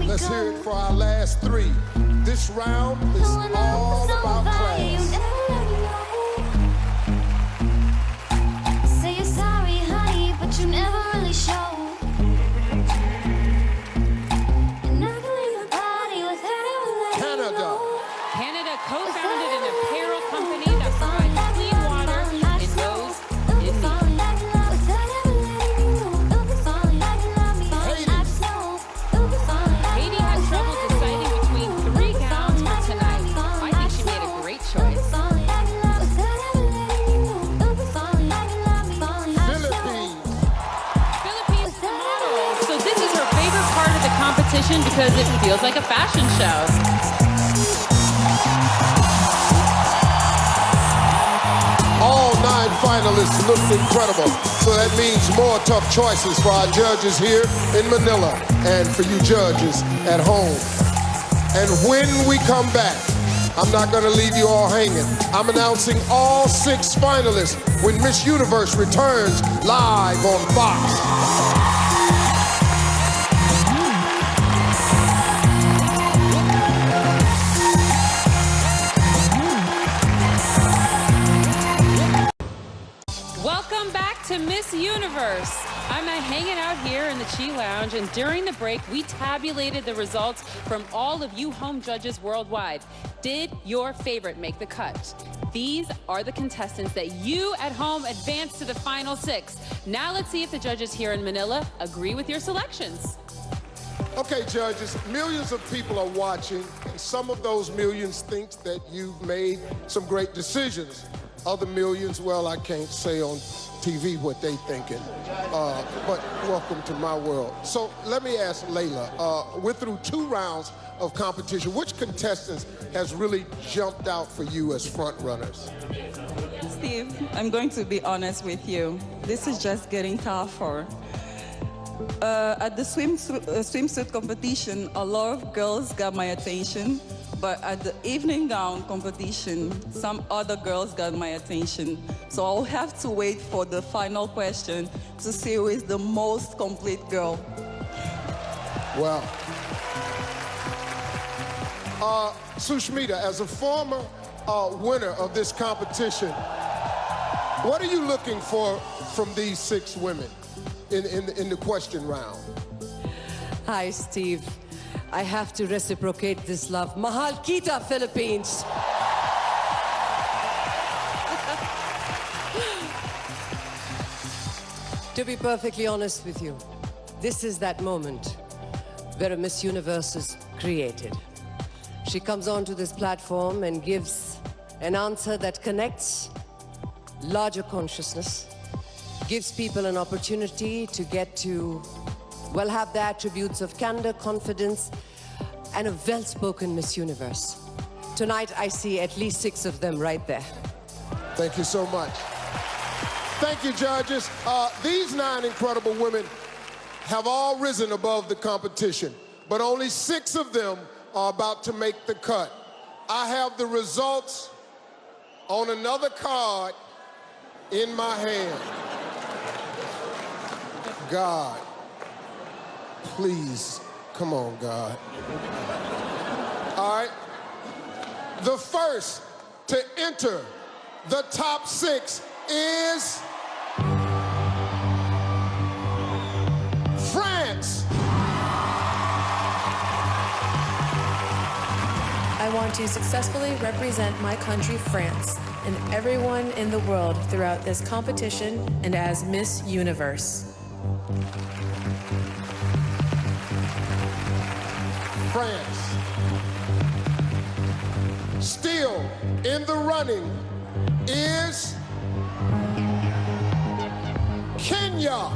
[SPEAKER 9] Let's hear it for our last 3. This round is all about class.
[SPEAKER 5] Say you're sorry, honey.
[SPEAKER 15] competition because it feels like a fashion show.
[SPEAKER 9] All 9 finalists looked incredible. So that means more tough choices for our judges here in Manila and for you judges at home. And when we come back, I'm not gonna leave you all hanging. I'm announcing all 6 finalists when Miss Universe returns live on Fox.
[SPEAKER 15] Welcome back to Miss Universe. I'm hanging out here in the Chi Lounge, and during the break, we tabulated the results from all of you home judges worldwide. Did your favorite make the cut? These are the contestants that you at home advanced to the final 6. Now let's see if the judges here in Manila agree with your selections.
[SPEAKER 9] Okay, judges, millions of people are watching, and some of those millions think that you've made some great decisions. Other millions, well, I can't say on TV what they thinking, but welcome to my world. So let me ask Layla, we're through 2 rounds of competition. Which contestants has really jumped out for you as front runners?
[SPEAKER 6] Steve, I'm going to be honest with you. This is just getting tougher. At the swimsuit competition, a lot of girls got my attention. But at the evening gown competition, some other girls got my attention. So I'll have to wait for the final question to see who is the most complete girl.
[SPEAKER 9] Wow. Sushmita, as a former winner of this competition, what are you looking for from these 6 women in the question round?
[SPEAKER 22] Hi, Steve. I have to reciprocate this love. Mahal kita, Philippines. To be perfectly honest with you, this is that moment where a Miss Universe is created. She comes onto this platform and gives an answer that connects larger consciousness, gives people an opportunity to get to, well, have the attributes of candor, confidence, and a well-spoken Miss Universe. Tonight, I see at least 6 of them right there.
[SPEAKER 9] Thank you so much. Thank you, judges. These 9 incredible women have all risen above the competition, but only 6 of them are about to make the cut. I have the results on another card in my hand. God, please, come on, God. All right. The first to enter the top 6 is France.
[SPEAKER 23] I want to successfully represent my country, France, and everyone in the world throughout this competition and as Miss Universe.
[SPEAKER 9] France. Still in the running is Kenya.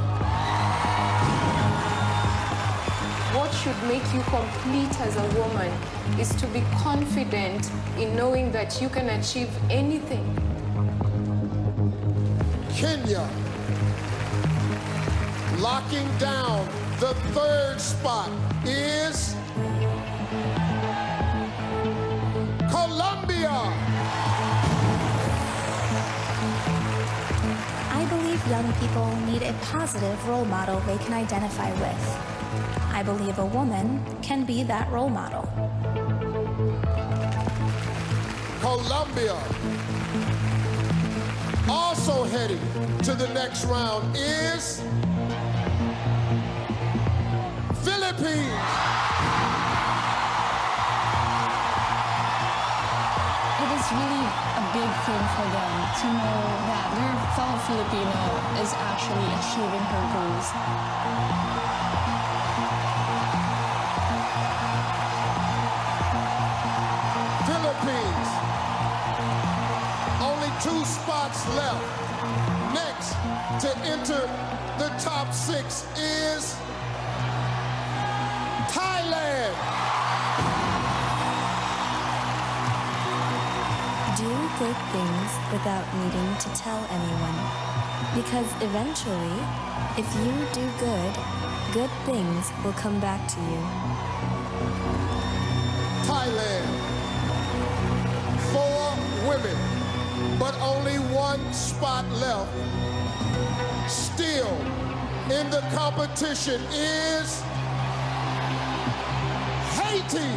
[SPEAKER 1] What should make you complete as a woman is to be confident in knowing that you can achieve anything.
[SPEAKER 9] Kenya. Locking down the 3rd spot is Colombia.
[SPEAKER 24] I believe young people need a positive role model they can identify with. I believe a woman can be that role model.
[SPEAKER 9] Colombia. Also heading to the next round is Philippines.
[SPEAKER 3] It is really a big thing for them to know that their fellow Filipino is actually achieving her goals.
[SPEAKER 9] Philippines. Only 2 spots left. Next to enter the top 6 is Thailand.
[SPEAKER 4] Do good things without needing to tell anyone. Because eventually, if you do good, good things will come back to you.
[SPEAKER 9] Thailand. 4 women, but only 1 spot left. Still in the competition is Haiti.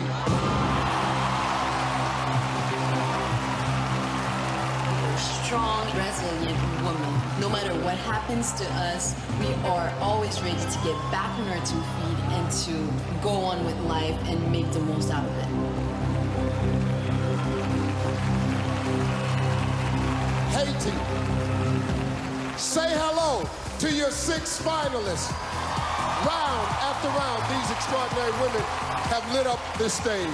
[SPEAKER 7] Strong, resilient woman. No matter what happens to us, we are always ready to get back on our 2 feet and to go on with life and make the most out of it.
[SPEAKER 9] Haiti. Say hello to your 6 finalists. Round after round, these extraordinary women have lit up this stage.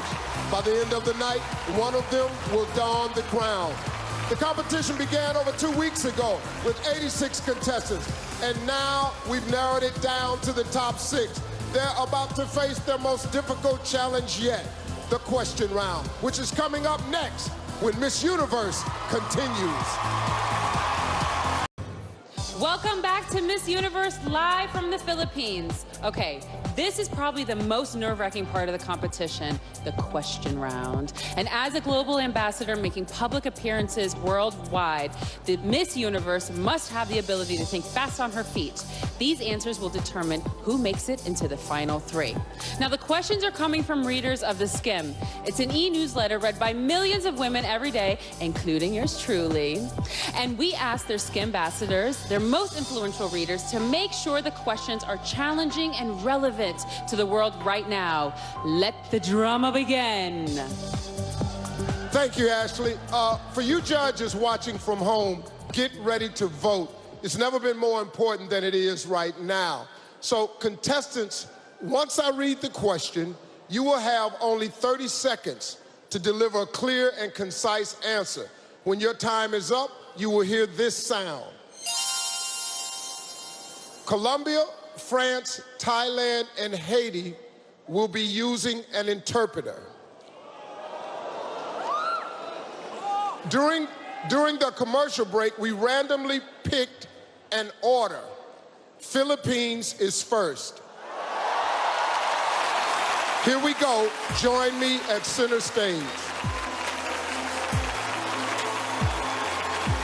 [SPEAKER 9] By the end of the night, one of them will don the crown. The competition began over 2 weeks ago with 86 contestants, and now we've narrowed it down to the top 6. They're about to face their most difficult challenge yet, the question round, which is coming up next when Miss Universe continues.
[SPEAKER 15] Welcome back to Miss Universe live from the Philippines. Okay, this is probably the most nerve-wracking part of the competition, the question round. And as a global ambassador making public appearances worldwide, the Miss Universe must have the ability to think fast on her feet. These answers will determine who makes it into the final 3. Now, the questions are coming from readers of The Skimm. It's an e-newsletter read by millions of women every day, including yours truly. And we asked their Skimm ambassadors, their most influential readers, to make sure the questions are challenging and relevant to the world right now. Let the drama begin.
[SPEAKER 9] Thank you, Ashley. For you judges watching from home, get ready to vote. It's never been more important than it is right now. So contestants, once I read the question, you will have only 30 seconds to deliver a clear and concise answer. When your time is up, you will hear this sound. Colombia, France, Thailand, and Haiti will be using an interpreter. During the commercial break, we randomly picked an order. Philippines is first. Here we go. Join me at center stage.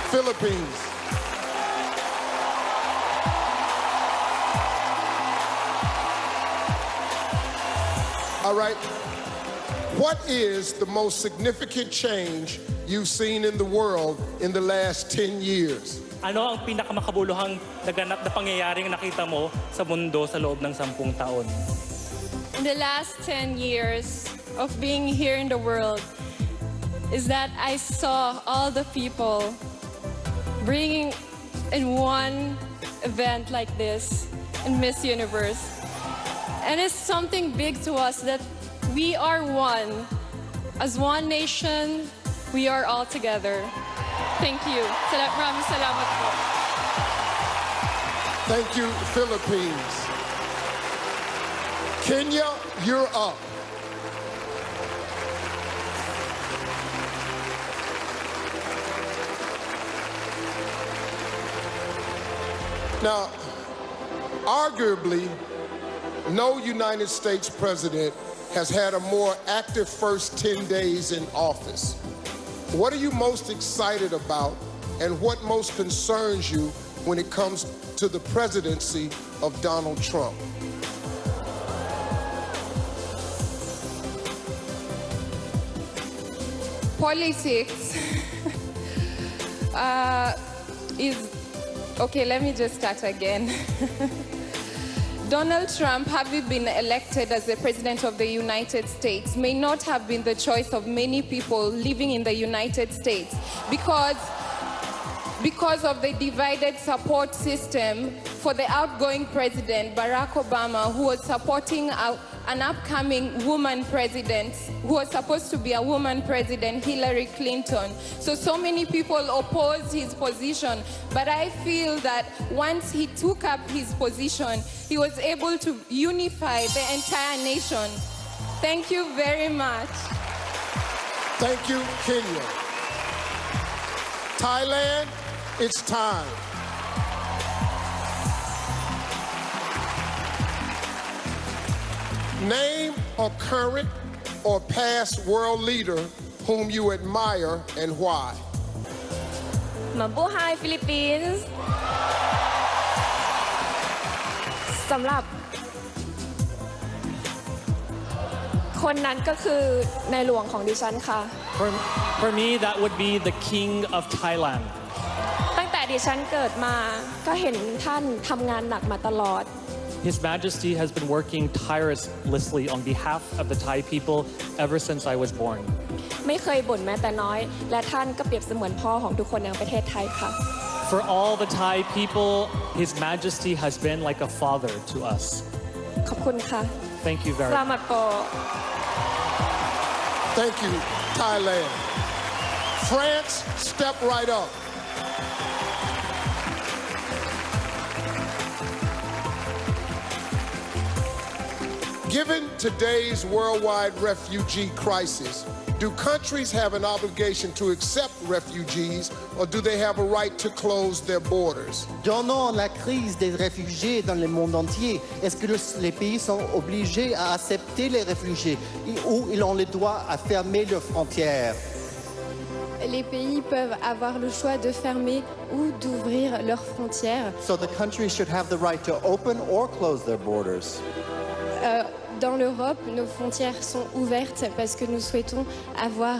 [SPEAKER 9] Philippines. All right. What is the most significant change you've seen in the world in the last 10 years?
[SPEAKER 11] Ano ang pinakamakabuluhang naganap na pangyayaring nakita mo sa mundo sa loob ng 10 taon?
[SPEAKER 2] In the last 10 years of being here in the world is that I saw all the people bringing in one event like this in Miss Universe. And it's something big to us that we are one. As one nation, we are all together. Thank you. Maraming salamat po.
[SPEAKER 9] Thank you, Philippines. Kenya, you're up. Now, arguably, no United States president has had a more active first 10 days in office. What are you most excited about, and what most concerns you when it comes to the presidency of Donald Trump?
[SPEAKER 1] Politics is... Okay, let me just start again. Donald Trump, having been elected as the President of the United States, may not have been the choice of many people living in the United States because because of the divided support system for the outgoing president, Barack Obama, who was supporting an upcoming woman president, who was supposed to be a woman president, Hillary Clinton. So many people opposed his position, but I feel that once he took up his position, he was able to unify the entire nation. Thank you very much.
[SPEAKER 9] Thank you, Kenya. Thailand, it's time. Name a current or past world leader whom you admire and why.
[SPEAKER 3] Mabuhay Philippines สำหรับคนนั้นก็คือในหลวงของดิฉันค่ะ
[SPEAKER 14] For me, that would be the King of Thailand.
[SPEAKER 3] ตั้งแต่ดิฉันเกิดมาก็เห็นท่านทำงานหนักมาตลอด
[SPEAKER 14] His Majesty has been working tirelessly on behalf of the Thai people ever since I was born.
[SPEAKER 3] ไม่เคยบ่นแม้แต่น้อยและท่านก็เปรียบเสมือนพ่อของทุกคนในประเทศไทยค่ะ
[SPEAKER 14] For all the Thai people, His Majesty has been like a father to us.
[SPEAKER 3] ขอบคุณค่ะ
[SPEAKER 14] Thank you very much.
[SPEAKER 9] Thank you, Thailand. France, step right up. Given today's worldwide refugee crisis, do countries have an obligation to accept refugees, or do they have a right to close their borders?
[SPEAKER 16] Donnant la crise des réfugiés dans le monde entier, est-ce que les pays sont obligés à accepter les réfugiés ou ils ont le droit à fermer leurs frontières?
[SPEAKER 3] Les pays peuvent avoir le choix de fermer ou d'ouvrir leurs frontières.
[SPEAKER 16] So the countries should have the right to open or close their borders.
[SPEAKER 3] Dans l'Europe, nos frontières sont ouvertes parce que nous souhaitons avoir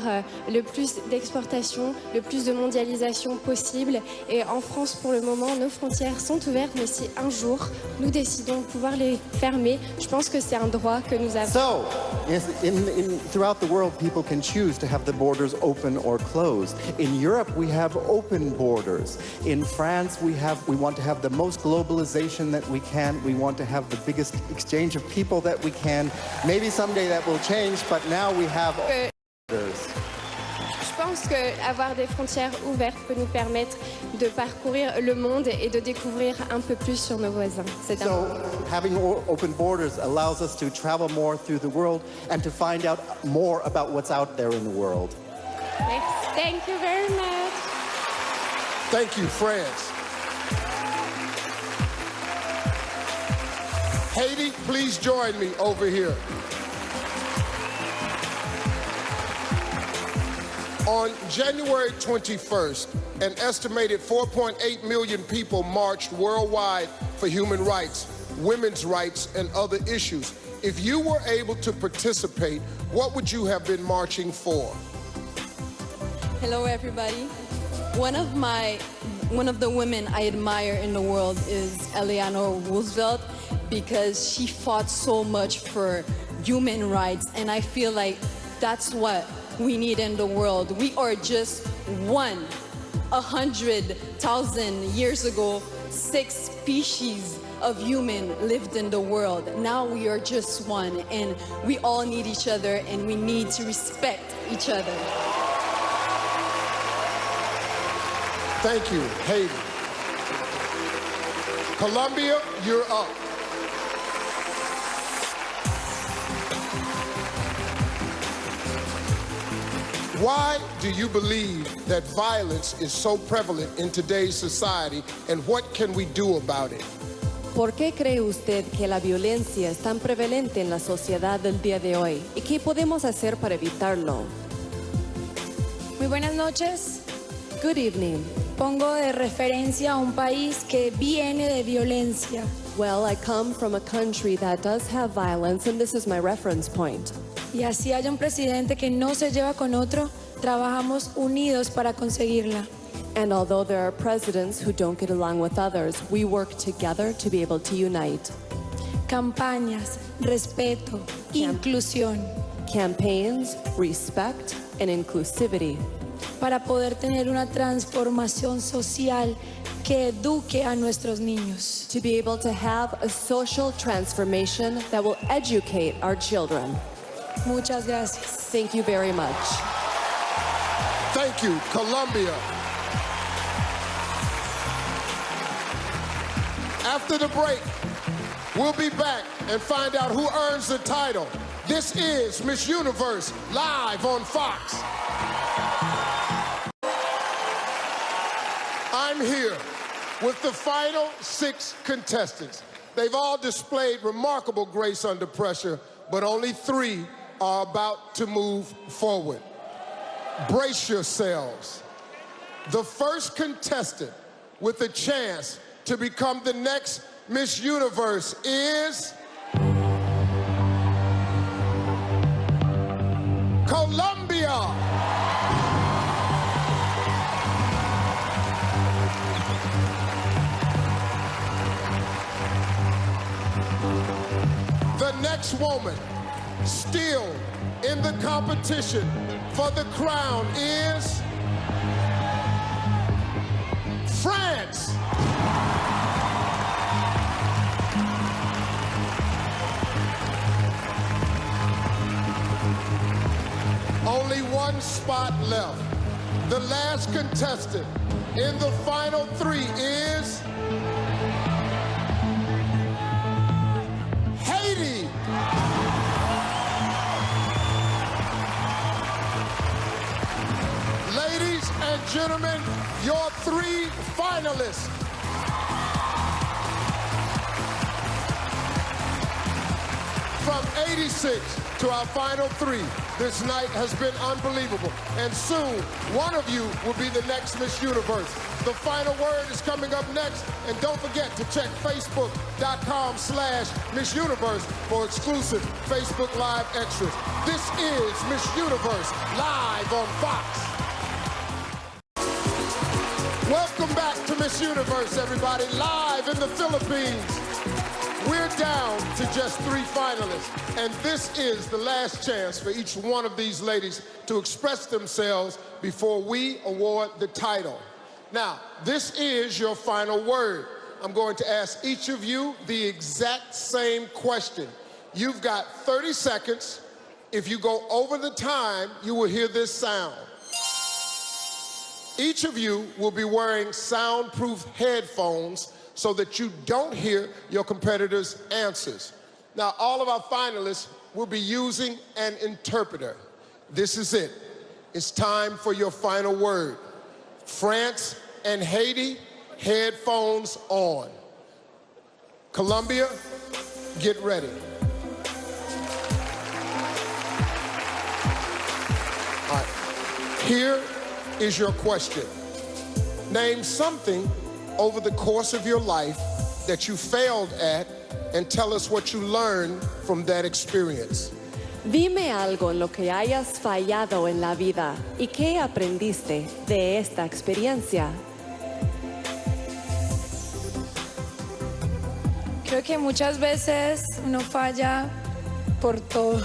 [SPEAKER 3] le plus d'exportation, le plus de mondialisation possible. Et en France, pour le moment, nos frontières sont ouvertes, mais si un jour nous décidons de pouvoir les fermer, je pense que c'est un droit que nous avons.
[SPEAKER 16] So, throughout the world, people can choose to have the borders open or closed. In Europe, we have open borders. In France, we want to have the most globalization that we can. We want to have the biggest exchange of people that we can. Maybe someday that will change, but now we have borders.
[SPEAKER 3] Je pense qu'avoir des frontières ouvertes peut nous permettre de parcourir le monde et de découvrir un peu plus sur nos voisins.
[SPEAKER 16] So, having open borders allows us to travel more through the world and to find out more about what's out there in the world.
[SPEAKER 3] Thank you very much.
[SPEAKER 9] Thank you, France. Haiti, please join me over here. On January 21st, an estimated 4.8 million people marched worldwide for human rights, women's rights, and other issues. If you were able to participate, what would you have been marching for?
[SPEAKER 13] Hello, everybody. One of the women I admire in the world is Eleanor Roosevelt, because she fought so much for human rights, and I feel like that's what we need in the world. We are just one. 100,000 years ago, 6 species of human lived in the world. Now we are just one, and we all need each other, and we need to respect each other.
[SPEAKER 9] Thank you, Haiti. Colombia, you're up. Why do you believe that violence is so prevalent in today's society, and what can we do about it?
[SPEAKER 10] ¿Por qué cree usted que la violencia es tan prevalente en la sociedad del día de hoy? ¿Y qué podemos hacer para evitarlo?
[SPEAKER 17] Muy buenas noches.
[SPEAKER 10] Good evening.
[SPEAKER 17] Pongo de referencia a un país que viene de violencia.
[SPEAKER 10] Well, I come from a country that does have violence, and this is my reference point.
[SPEAKER 17] Y así haya un presidente que no se lleva con otro, trabajamos unidos para conseguirla.
[SPEAKER 10] And although there are presidents who don't get along with others, we work together to be able to unite.
[SPEAKER 17] Campañas, respeto, inclusión.
[SPEAKER 10] Campaigns, respect, and inclusivity.
[SPEAKER 17] para poder tener una transformación social que eduque a nuestros niños.
[SPEAKER 18] To be able to have a social transformation that will educate our children.
[SPEAKER 17] Muchas gracias.
[SPEAKER 18] Thank you very much.
[SPEAKER 9] Thank you, Colombia. After the break, we'll be back and find out who earns the title. This is Miss Universe, live on Fox. I'm here with the final 6 contestants. They've all displayed remarkable grace under pressure, but only 3 are about to move forward. Brace yourselves. The first contestant with a chance to become the next Miss Universe is Colombia. The next woman still in the competition for the crown is France. Only one spot left. The last contestant in the final 3 is Haiti. Ladies and gentlemen, your 3 finalists. From 86 to our final 3, this night has been unbelievable. And soon, one of you will be the next Miss Universe. The final word is coming up next. And don't forget to check Facebook.com/Miss Universe for exclusive Facebook Live extras. This is Miss Universe, live on Fox. Welcome back to Miss Universe, everybody, live in the Philippines. We're down to just 3 finalists, and this is the last chance for each one of these ladies to express themselves before we award the title. Now, this is your final word. I'm going to ask each of you the exact same question. You've got 30 seconds. If you go over the time, you will hear this sound. Each of you will be wearing soundproof headphones so that you don't hear your competitors' answers. Now, all of our finalists will be using an interpreter. This is it. It's time for your final word. France and Haiti, headphones on. Colombia, get ready. All right. Here is your question. Name something over the course of your life that you failed at and tell us what you learned from that experience.
[SPEAKER 18] Dime algo en lo que hayas fallado en la vida y qué aprendiste de esta experiencia.
[SPEAKER 17] Creo que muchas veces uno falla por todo.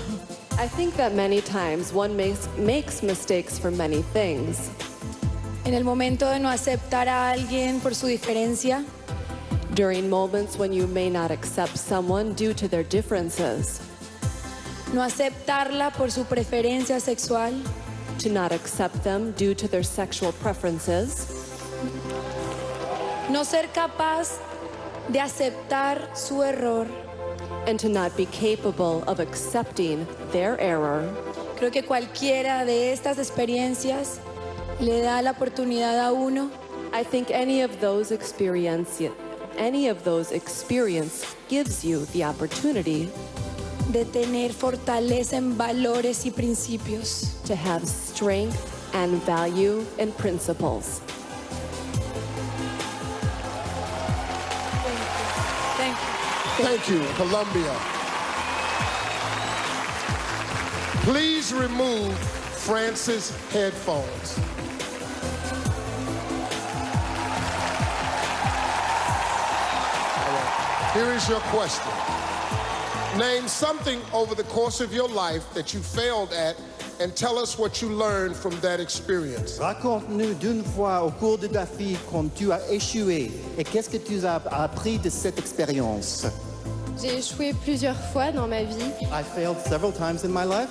[SPEAKER 18] I think that many times one makes mistakes for many things.
[SPEAKER 17] En el momento de no aceptar a alguien por su diferencia.
[SPEAKER 18] During moments when you may not accept someone due to their differences.
[SPEAKER 17] No aceptarla por su preferencia sexual.
[SPEAKER 18] To not accept them due to their sexual preferences.
[SPEAKER 17] No ser capaz de aceptar su error.
[SPEAKER 18] And to not be capable of accepting their error.
[SPEAKER 17] Creo que cualquiera de estas experiencias le da la oportunidad a uno.
[SPEAKER 18] I think any of those experience gives you the opportunity
[SPEAKER 17] de tener fortaleza en valores y principios.
[SPEAKER 18] To have strength and value and principles.
[SPEAKER 17] Thank you.
[SPEAKER 9] Thank you, Colombia. Please remove France's headphones. Here is your question. Name something over the course of your life that you failed at and tell us what you learned from that experience.
[SPEAKER 16] Raconte-nous d'une fois au cours de ta vie quand tu as échoué et qu'est-ce que tu as appris de cette expérience.
[SPEAKER 12] J'ai échoué plusieurs fois dans ma vie.
[SPEAKER 16] I failed several times in my life.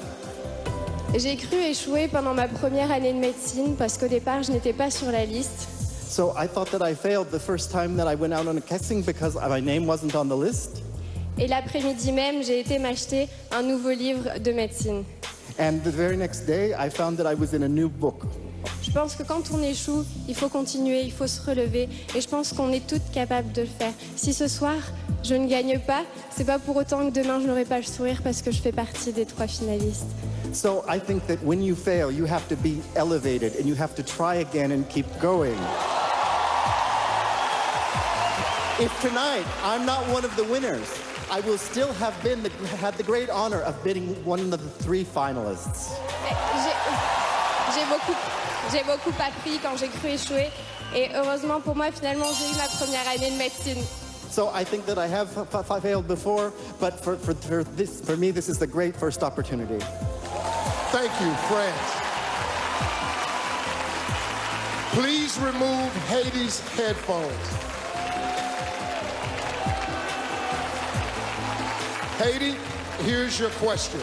[SPEAKER 12] J'ai cru échouer pendant ma première année de médecine parce qu'au départ, je n'étais pas sur la liste.
[SPEAKER 16] So I thought that I failed the first time that I went out on a casting because my name wasn't on the list.
[SPEAKER 12] Et l'après-midi même, j'ai été m'acheter un nouveau livre de médecine.
[SPEAKER 16] And the very next day, I found that I was in a new book.
[SPEAKER 12] Je pense que quand on échoue, il faut continuer, il faut se relever. Et je pense qu'on est toutes capables de le faire. Si ce soir, je ne gagne pas, c'est pas pour autant que demain, je n'aurai pas le sourire parce que je fais partie des 3 finalistes.
[SPEAKER 16] So I think that when you fail, you have to be elevated and you have to try again and keep going. If tonight I'm not one of the winners, I will still have had the great honor of being one of the 3 finalists.
[SPEAKER 12] J'ai beaucoup appris quand j'ai cru échouer. Et heureusement pour moi, finalement, j'ai eu ma première année de médecine.
[SPEAKER 16] So I think that I have failed before, but for me, this is the great first opportunity.
[SPEAKER 9] Thank you, France. Please remove Heidi's headphones. Heidi, here's your question.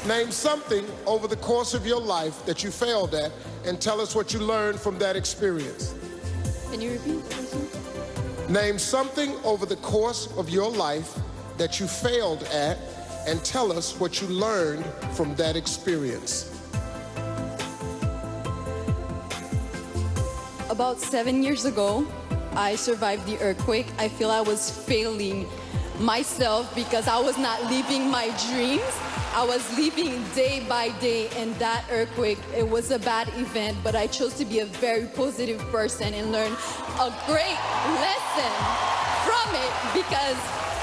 [SPEAKER 9] Name something over the course of your life that you failed at and tell us what you learned from that experience.
[SPEAKER 12] Can you repeat the question?
[SPEAKER 9] Name something over the course of your life that you failed at and tell us what you learned from that experience.
[SPEAKER 13] About 7 years ago, I survived the earthquake. I feel I was failing myself because I was not living my dreams. I was living day by day, and that earthquake, it was a bad event, but I chose to be a very positive person and learn a great lesson from it, because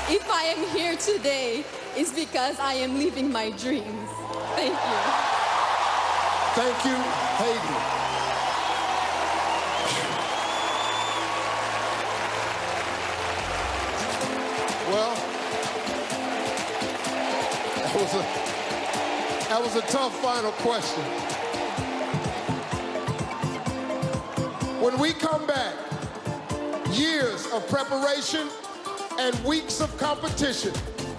[SPEAKER 13] if I am here today, it's because I am living my dreams. Thank you.
[SPEAKER 9] Thank you, Heidi. Well, that was a tough final question. When we come back, years of preparation and weeks of competition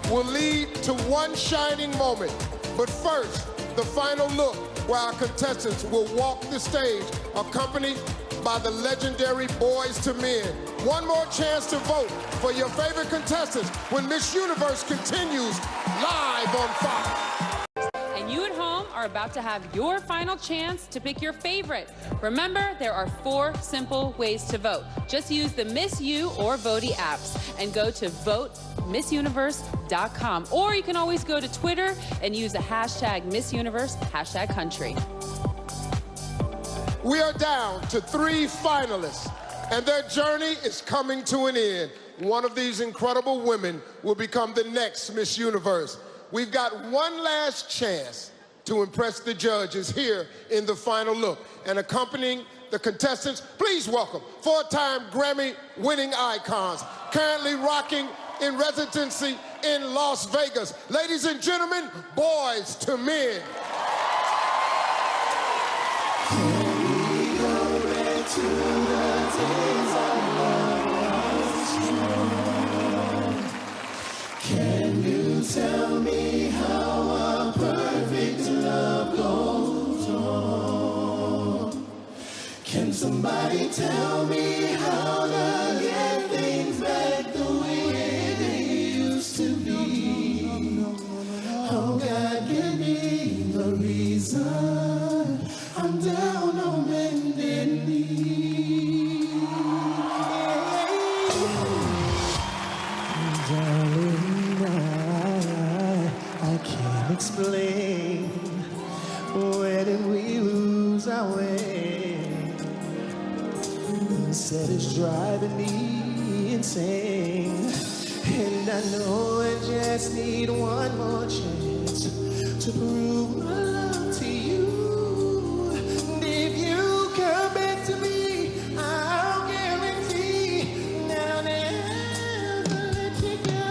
[SPEAKER 9] will lead to one shining moment. But first, the final look where our contestants will walk the stage, accompanied by the legendary Boys to Men. One more chance to vote for your favorite contestants when Miss Universe continues live on Fox.
[SPEAKER 15] And you at home are about to have your final chance to pick your favorite. Remember, there are 4 simple ways to vote. Just use the Miss U or Voti apps and go to voteMissUniverse.com. Or you can always go to Twitter and use the hashtag MissUniverse, #country.
[SPEAKER 9] We are down to 3 finalists, and their journey is coming to an end. One of these incredible women will become the next Miss Universe. We've got one last chance to impress the judges here in the final look. And accompanying the contestants, please welcome 4-time Grammy-winning icons, currently rocking in residency in Las Vegas. Ladies and gentlemen, Boys to Men.
[SPEAKER 8] Can you tell me how a perfect love goes on? Can somebody tell me how to get things back the way they used to be? Oh, God, give me the reason I'm down on bended knee. Darling, I can't explain. Where did we lose our way? Said it's driving me insane. And I know I just need one more chance to prove my love to you. And if you come back to me, I'll guarantee that I'll never let you go.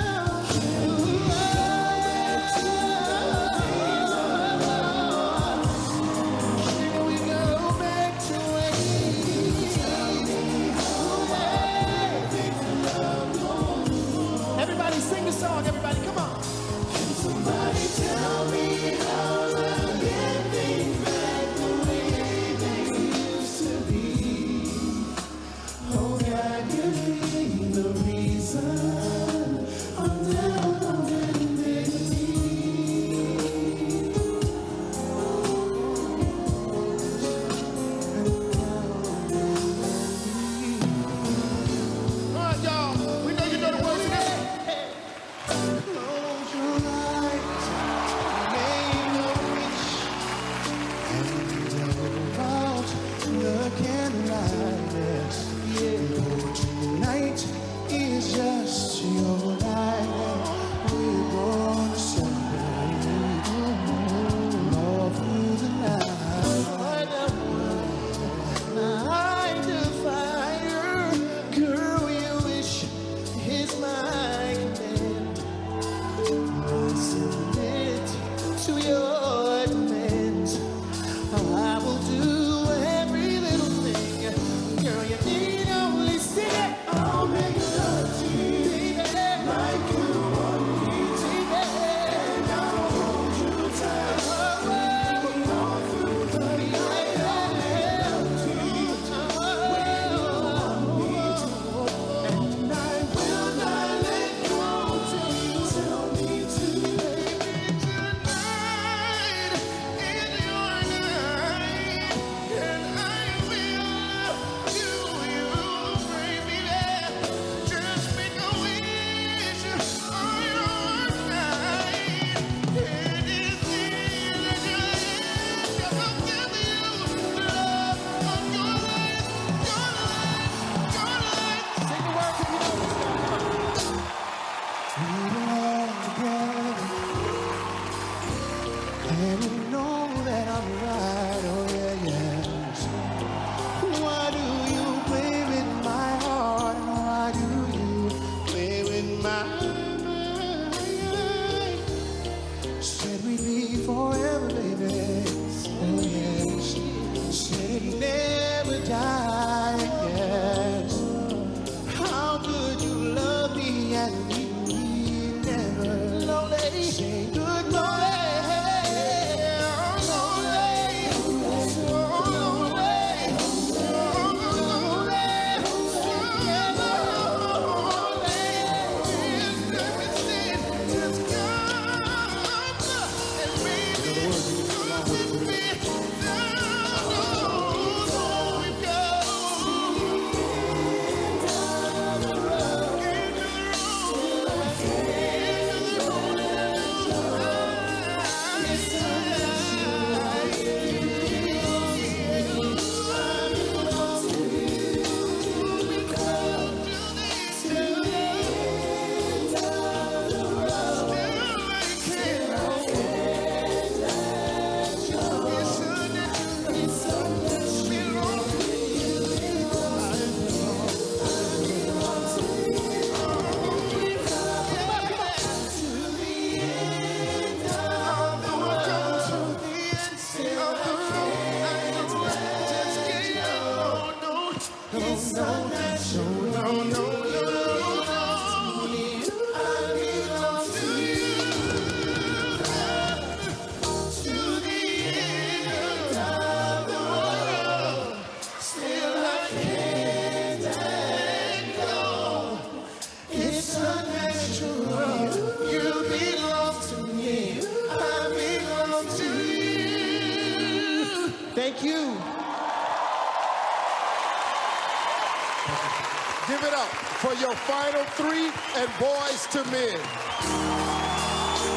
[SPEAKER 9] for your final three and Boys to Men.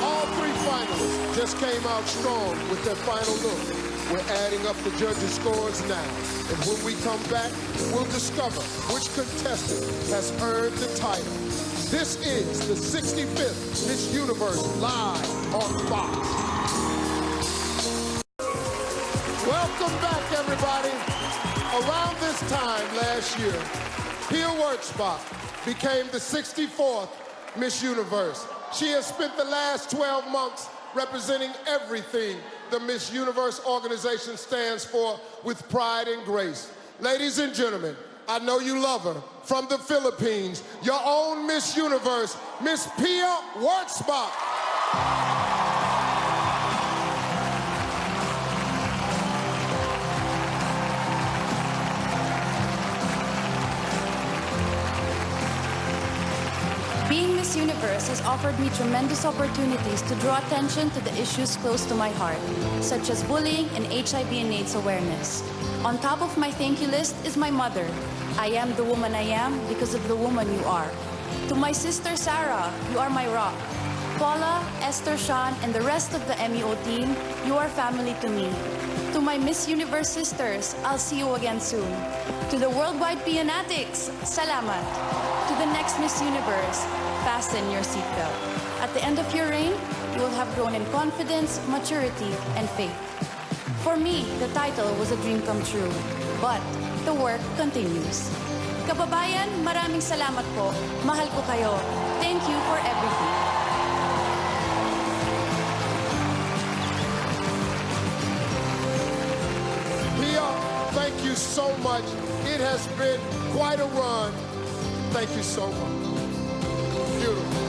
[SPEAKER 9] All three finalists just came out strong with their final look. We're adding up the judges' scores now. And when we come back, we'll discover which contestant has earned the title. This is the 65th Miss Universe live on Fox. Welcome back, everybody. Around this time last year, Pia Wurtzbach became the 64th Miss Universe. She has spent the last 12 months representing everything the Miss Universe organization stands for with pride and grace. Ladies and gentlemen, I know you love her. From the Philippines, your own Miss Universe, Miss Pia Wurtzbach.
[SPEAKER 5] Being Miss Universe has offered me tremendous opportunities to draw attention to the issues close to my heart, such as bullying and HIV and AIDS awareness. On top of my thank you list is my mother. I am the woman I am because of the woman you are. To my sister Sarah, you are my rock. Paula, Esther, Sean, and the rest of the MEO team, you are family to me. To my Miss Universe sisters, I'll see you again soon. To the worldwide Pianatics, salamat. To the next Miss Universe, fasten your seatbelt. At the end of your reign, you will have grown in confidence, maturity, and faith. For me, the title was a dream come true, but the work continues. Kababayan, maraming salamat po. Mahal ko kayo. Thank you for everything.
[SPEAKER 9] Pia, thank you so much. It has been quite a run. Thank you so much. Beautiful.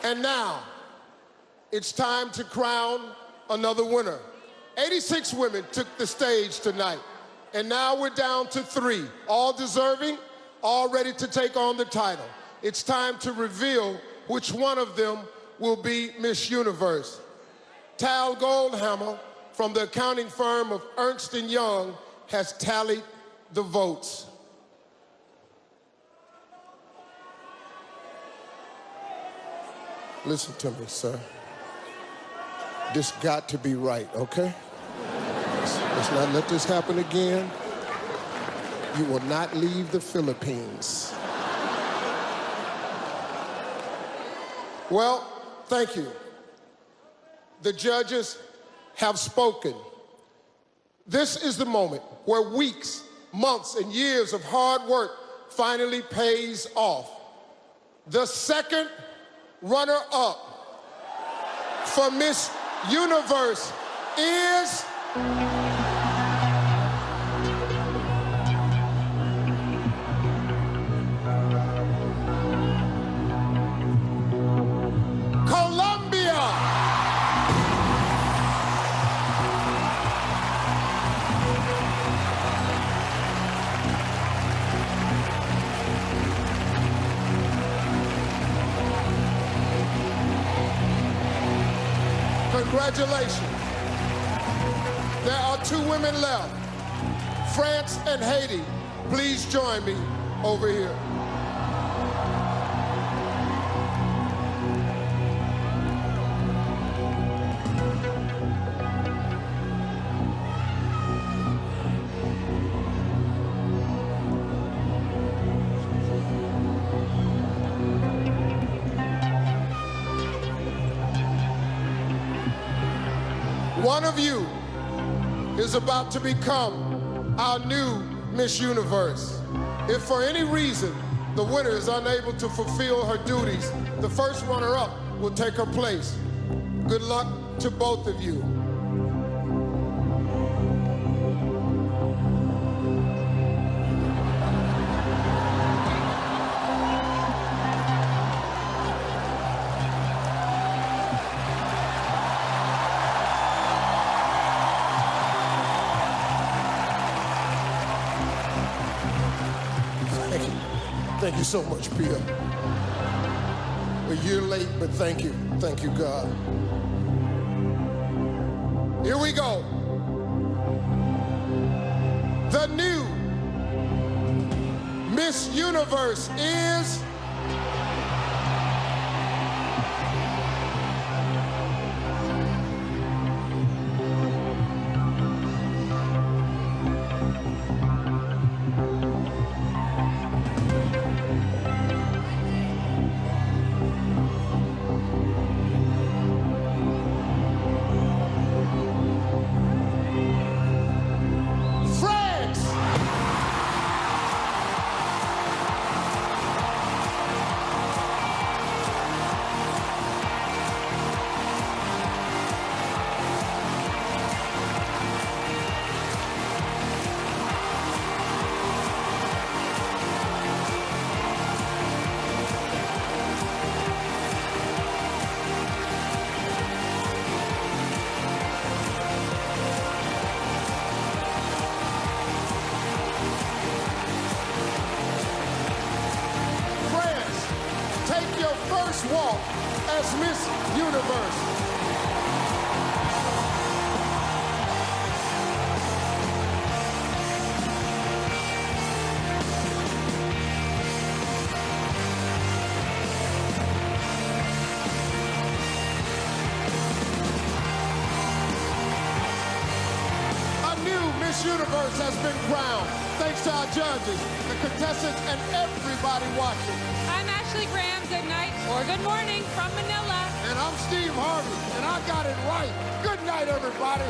[SPEAKER 9] And now, it's time to crown another winner. 86 women took the stage tonight, and now we're down to 3, all deserving, all ready to take on the title. It's time to reveal which one of them will be Miss Universe. Tal Goldhammer from the accounting firm of Ernst & Young has tallied the votes. Listen to me, sir. This got to be right, okay? Let's not let this happen again. You will not leave the Philippines. Well, thank you. The judges have spoken. This is the moment where weeks, months, and years of hard work finally pays off. The second runner-up for Miss Universe is... Congratulations. There are 2 women left. France and Haiti, please join me over here. One of you is about to become our new Miss Universe. If for any reason the winner is unable to fulfill her duties, the first runner-up will take her place. Good luck to both of you. Thank you so much, Pia. You're late, but thank you. Thank you, God. Here we go. The new Miss Universe is... walk as Miss Universe. A new Miss Universe has been crowned, thanks to our judges, the contestants, and everybody watching.
[SPEAKER 15] I'm Ashley Graham. Good night or good morning from Manila.
[SPEAKER 9] And I'm Steve Harvey, and I got it right. Good night, everybody.